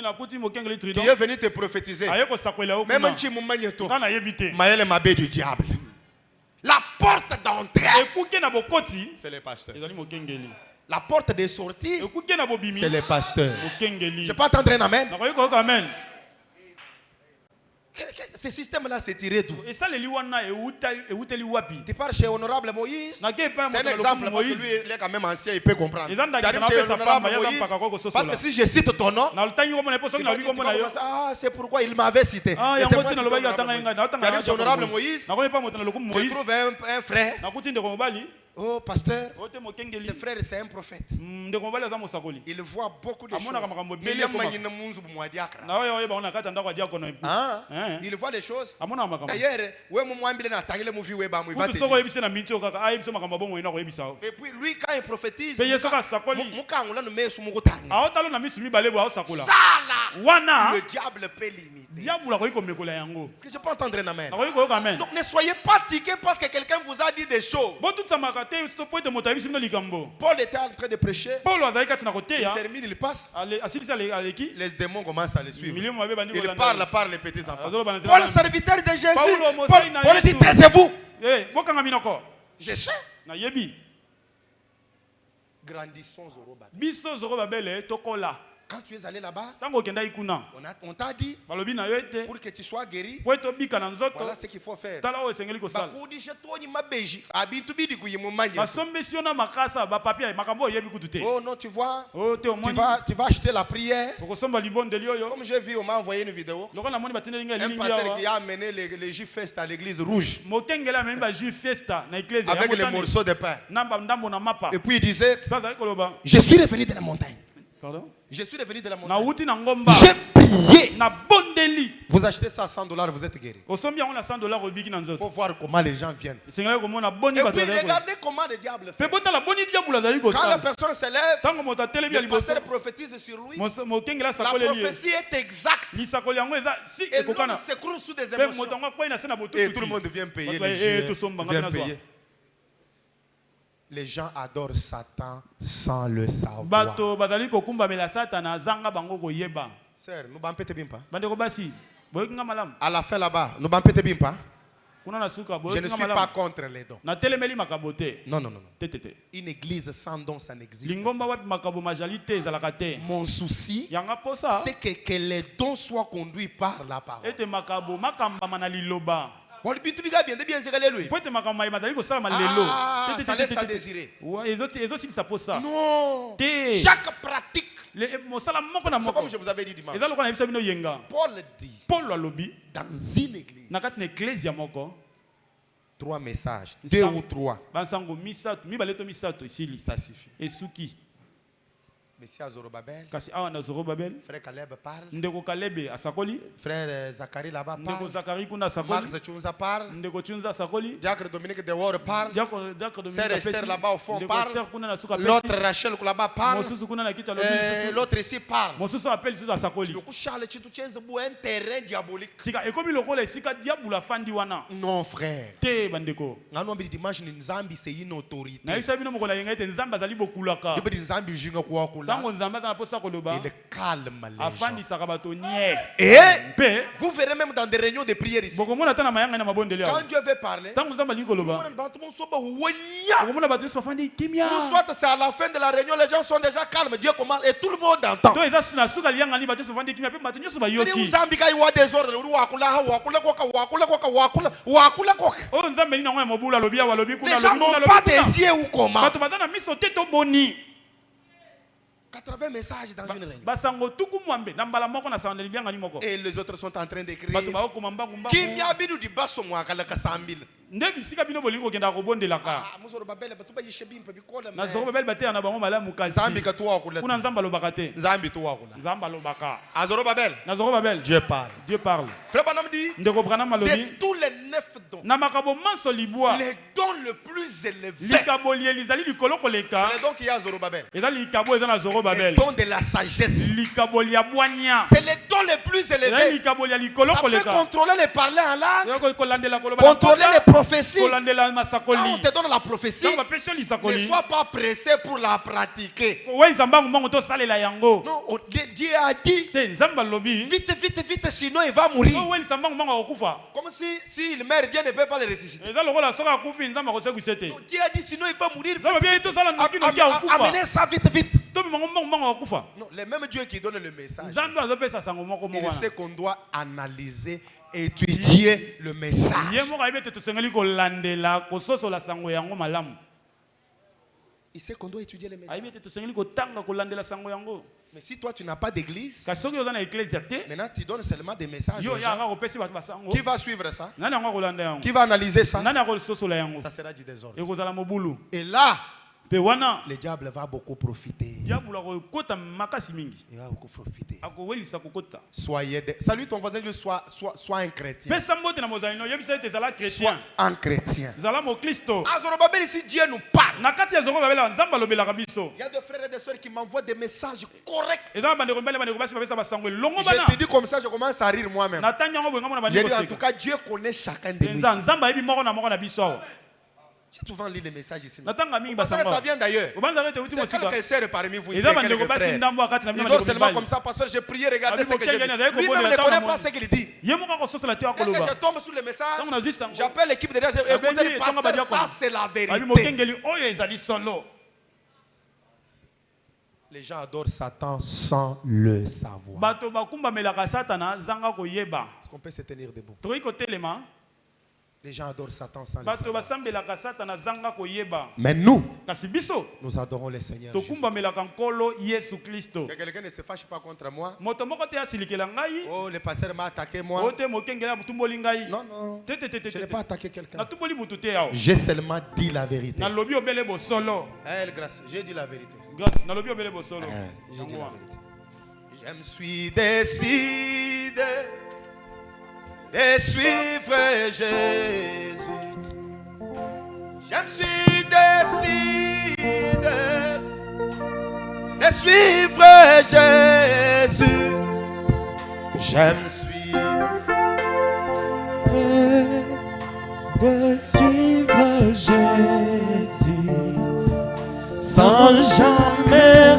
est venu te prophétiser. Même un petit moment, Maël Mabé du diable. La porte d'entrée, c'est le pasteur. La porte de sortie, c'est le pasteur. Je peux entendre un amen? Ce système-là, c'est tiré d'où? Tu pars chez Honorable Moïse. C'est un exemple parce que lui, il est quand même ancien, il peut comprendre. Tu arrives chez Honorable Moïse. Parce que si je cite ton nom, c'est pourquoi il m'avait cité. Et c'est moi qui cite tu arrives chez Honorable Moïse, tu trouves un frère. Oh, pasteur, ce frère, c'est un prophète. Il voit beaucoup de choses. Il voit les choses. D'ailleurs, et puis lui, quand il prophétise, le diable peut l'imiter. Est-ce que je peux entendre un amen? Donc ne soyez pas tiqués parce que quelqu'un vous a dit des choses. Paul était en train de prêcher. Il termine, il passe. Les démons commencent à le suivre. Il parle par les petits enfants. Paul, le serviteur de Jésus. Paul dit, taisez-vous. Je sais. Grandissons au Robabel. Quand tu es allé là-bas, on t'a dit pour que tu sois guéri, voilà ce qu'il faut faire. Oh non, tu vois, tu vas acheter la prière. Comme j'ai vu, on m'a envoyé une vidéo. Un pasteur qui a amené les Juifs Fest à l'église rouge avec les morceaux de pain. Et puis il disait, je suis revenu de la montagne. Pardon? Je suis revenu de la montagne. J'ai prié. Vous achetez ça à $100, vous êtes guéri. Il faut voir comment les gens viennent. Et puis regardez comment le diable fait. Quand la personne se lève, le pasteur prophétise sur lui. La prophétie est exacte. Et l'homme s'écroule sous des émotions. Et tout le monde vient payer les jeux, vient payer. Les gens adorent Satan sans le savoir. Sœur, nous bampete bien pas. À la fin là-bas, nous bampete bien pas. Je ne suis pas contre les dons. Non, non, non. Une église sans dons, ça n'existe pas. Mon souci, c'est que les dons soient conduits par la parole. Ça laisse à désirer. Non. Chaque pratique. C'est comme je vous avais dit dimanche. Paul dit dans une église 3 messages, 2 ou 3. Ça suffit. Monsieur Zorobabel. Kasi awa na Zorobabel. Frère Caleb parle. Ndeko Caleb asakoli. Frère Zachary là-bas parle. Ndeko Zachary kuna asakoli. Max Chunza parle. Ndeko Chunza asakoli. Diacre Dominique Dewar parle. Diacre Dominique Sœur Esther là-bas au fond parle. L'autre L'autre Rachel là-bas parle. L'autre ici parle. Mosusu appelle sur asakoli. Le coup Charles tu tiens un terrain diabolique. Sika ekomi lokola sika diable la fandi wana. Non frère. Te bandeko. Ngano mbi dimanche ni nzambi c'est une autorité. Na isa bino mokola yenga ete nzamba zali bokulaka. Depuis nzambi jinga kwa kula. Tango nzamba na posa koloba. Il calme les gens. Afandi sakabato nie. Et vous verrez même dans des réunions de prière ici. Bokomona tana mayanga na mabondeli. Quand Dieu veut parler. Tango nzamba li koloba. Bokomona batu so fandi kimia. Ou soit c'est à la fin de la réunion les gens sont déjà calmes. Dieu commence et tout le monde entend. To eza suna suka lianga ni batu so fandi kimia pe batu nyoso ba yoki. Nzambi kai wa désordre wakula koka. Oh nzambe ni na ngwa mobula lobia walobi kuna lobia. Les gens n'ont pas des yeux ou comment. Batu badana miso teto boni. 80 messages dans une réunion. Basango tuku mwambe nambala moko na sandeli bianga ni moko. Et les autres sont en train d'écrire. Batu ba ko mambangu mbangu. Qui m'a binu di baso mwakala ka 100,000. Ndebi sika bino bolingo kenda ko bondelaka. Ah Zorobabel batu ba yishebi mpe bikola. Na Zorobabel bate na bango malamu kasi. Nzambi ka tuwa kula. Kuna nzamba lobaka te. Nzambi tuwa kula. Nzamba lobaka. A Zorobabel. Na Zorobabel. Dieu parle. Dieu parle. Frère Branham dit. Ndeko Branham malobi. De tous les 9 dons. Na makabo manso libwa. Les dons le plus élevé. Likabo lielizali likolo koleka. C'est les dons qu'il y a à Zorobabel. Ezali likabo ezana Zorobabel. Les dons de la sagesse. Likabo lia bwanya. C'est les dons les plus élevés. Likabo lia likolo koleka. Ça peut contrôler les parler en langue. Contrôler Contrôler les prophéties. Quand on te donne la prophétie, ne sois pas pressé pour la pratiquer. Non, Dieu a dit vite, sinon il va mourir. Comme si il meurt, Dieu ne peut pas le ressusciter. Dieu a dit sinon il va mourir. Amenez ça vite. Non, le même Dieu qui donne le message, il sait qu'on doit analyser, étudier le message. Il sait qu'on doit étudier le message. Mais si toi tu n'as pas d'église, maintenant tu donnes seulement des messages aux gens. Qui va suivre ça? Qui va analyser ça? Ça sera du désordre. Et là, le diable va beaucoup profiter. Il va beaucoup profiter. Salut ton voisin, lui, sois un chrétien. Sois un chrétien. À Zorobabel ici, Dieu nous parle. Il y a des frères et des sœurs qui m'envoient des messages corrects. Je te dis comme ça, je commence à rire moi-même. J'ai dit en tout cas, Dieu connaît chacun de nous. J'ai souvent lu les messages ici. Ça vient d'ailleurs. C'est quelques sœurs parmi vous ici, quelques frères. Il dort seulement comme ça, pasteur, j'ai prié, regardez ce que j'ai dit. Lui-même ne connaît pas ce qu'il dit. Dès que je tombe sur le message, j'appelle l'équipe de déjà. Écoutez, pasteur, ça c'est la vérité. Les gens adorent Satan sans le savoir. Est-ce qu'on peut se tenir debout? Les gens adorent Satan sans le savoir. Mais nous adorons le Seigneur Jésus. Que quelqu'un ne se fâche pas contre moi. Oh, le pasteur m'a attaqué moi. Non, non. Je n'ai pas attaqué quelqu'un. J'ai seulement dit la vérité. Grâce, j'ai dit la vérité. J'ai dit la vérité. Je me suis décidé de suivre Jésus. Je me suis décidé de suivre Jésus. Je me suis de suivre Jésus sans jamais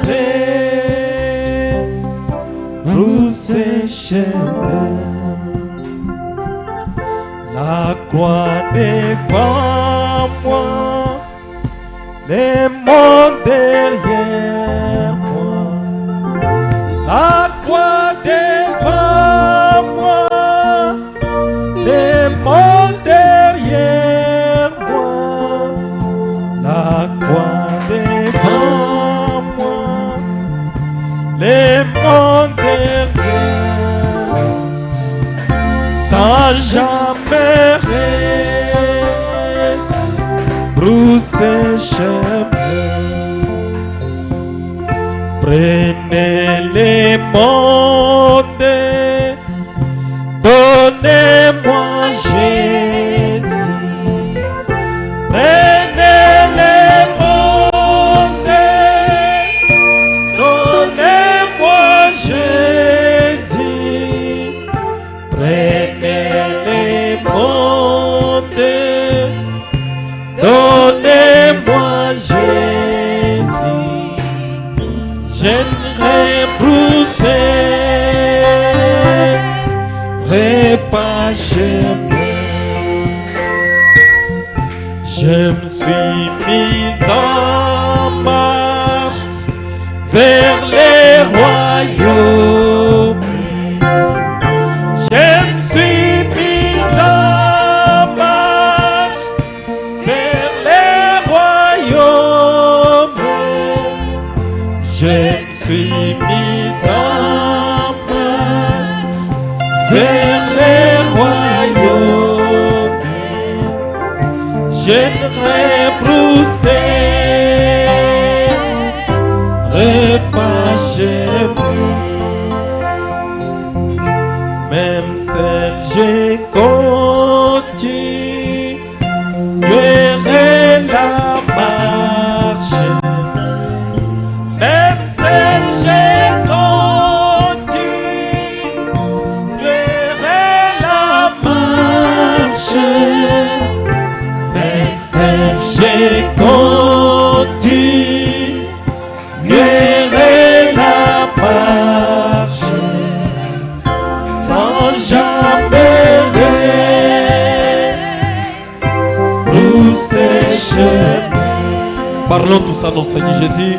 repousser chemin. La croix devant moi, les monts derrière moi. La croix devant moi, les monts derrière moi. La croix devant moi, les monts derrière moi. Sans jamais brousser chemin, Prenez les mondes, donnez-moi Jésus. Prenez les mondes, donnez-moi Jésus. Prenez les mondes, donnez-moi Jésus. J'aimerais brousser, pas chemin. Je me suis mis en marche vers les royaumes. Je me suis mis en marche vers les royaumes. Je me suis mis en marche vers les royaumes. J'aimerais brousser, repâcher, même celle j'ai continué la marche. Même celle j'ai continué la marche. Même celle j'ai continué la marche. Sans jamais brousser chemin. Parlons tous à notre Seigneur Jésus.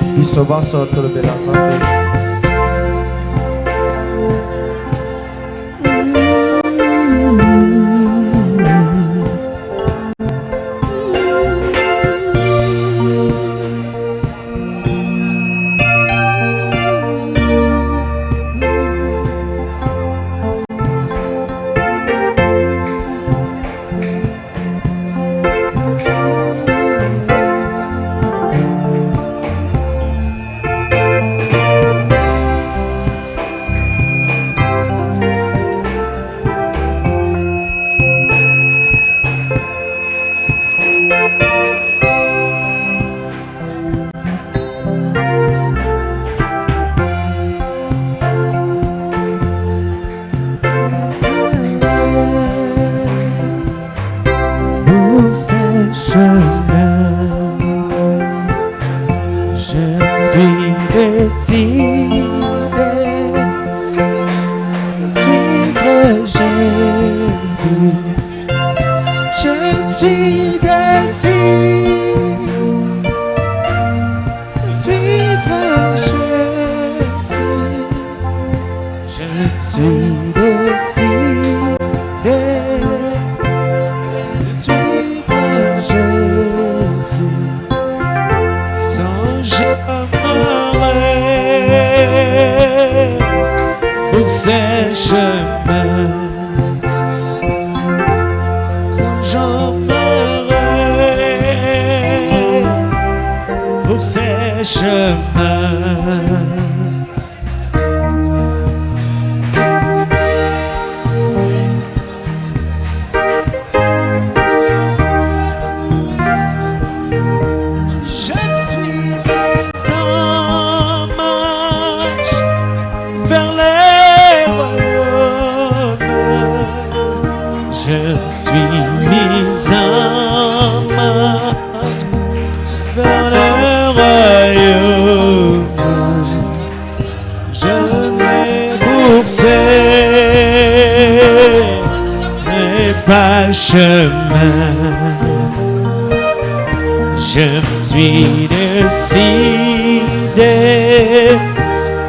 Je me suis décidé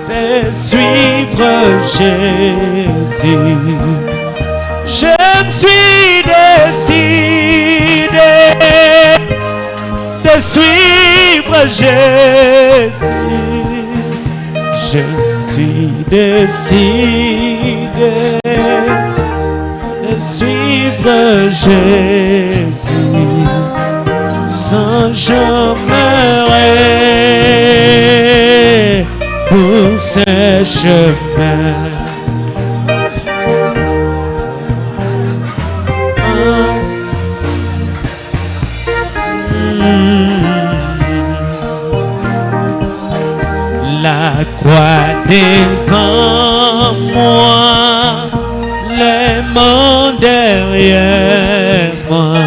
de suivre Jésus. Je me suis décidé de suivre Jésus. Je me suis décidé de suivre Jésus. Sans jamais ce chemin. La croix devant moi, les mains derrière moi.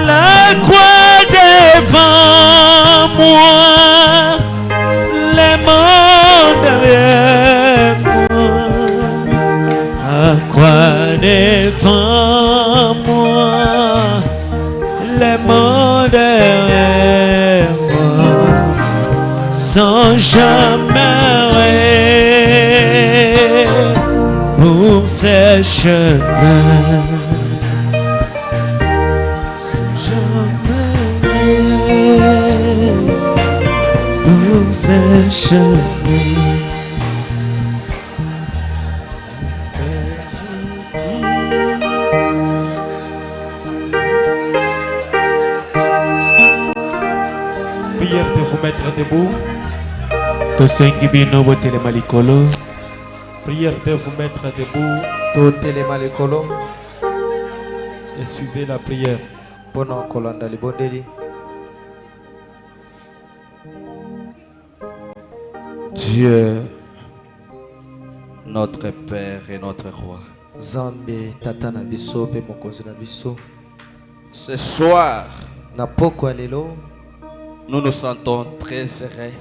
La croix devant moi, les mains derrière moi. La croix devant moi, les mains derrière moi. Sans jamais pour ces chemins. Sans jamais pour ces chemins. Prière de vous mettre debout. Prière de vous mettre debout. Et suivez la prière. Dieu, notre Père et notre Roi. Ce soir, nous nous sentons très heureux.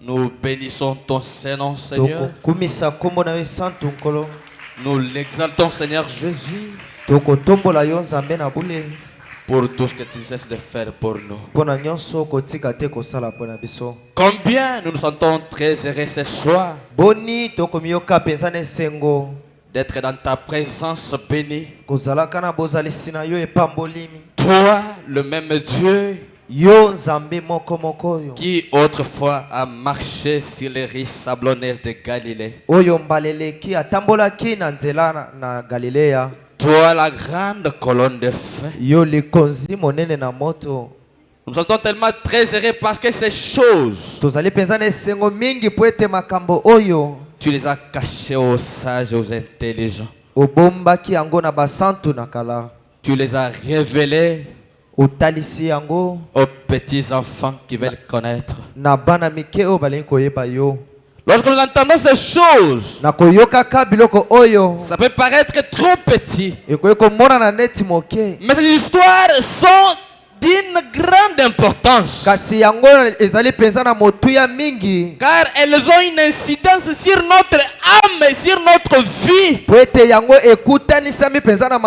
Nous bénissons ton Saint-Nom, Seigneur. Nous l'exaltons, Seigneur Jésus, pour tout ce que tu cesses de faire pour nous. Combien nous nous sentons très heureux ce soir d'être dans ta présence bénie. Toi, le même Dieu qui autrefois a marché sur les rives sablonneuses de Galilée. Toi, la grande colonne de feu. Nous sommes tellement très heureux parce que ces choses, tu les as cachées aux sages et aux intelligents. Tu les as révélées aux petits enfants qui veulent connaître. Lorsque nous entendons ces choses, ça peut paraître trop petit, mais ces histoires sont d'une grande importance, car elles ont une incidence sur notre âme et sur notre vie.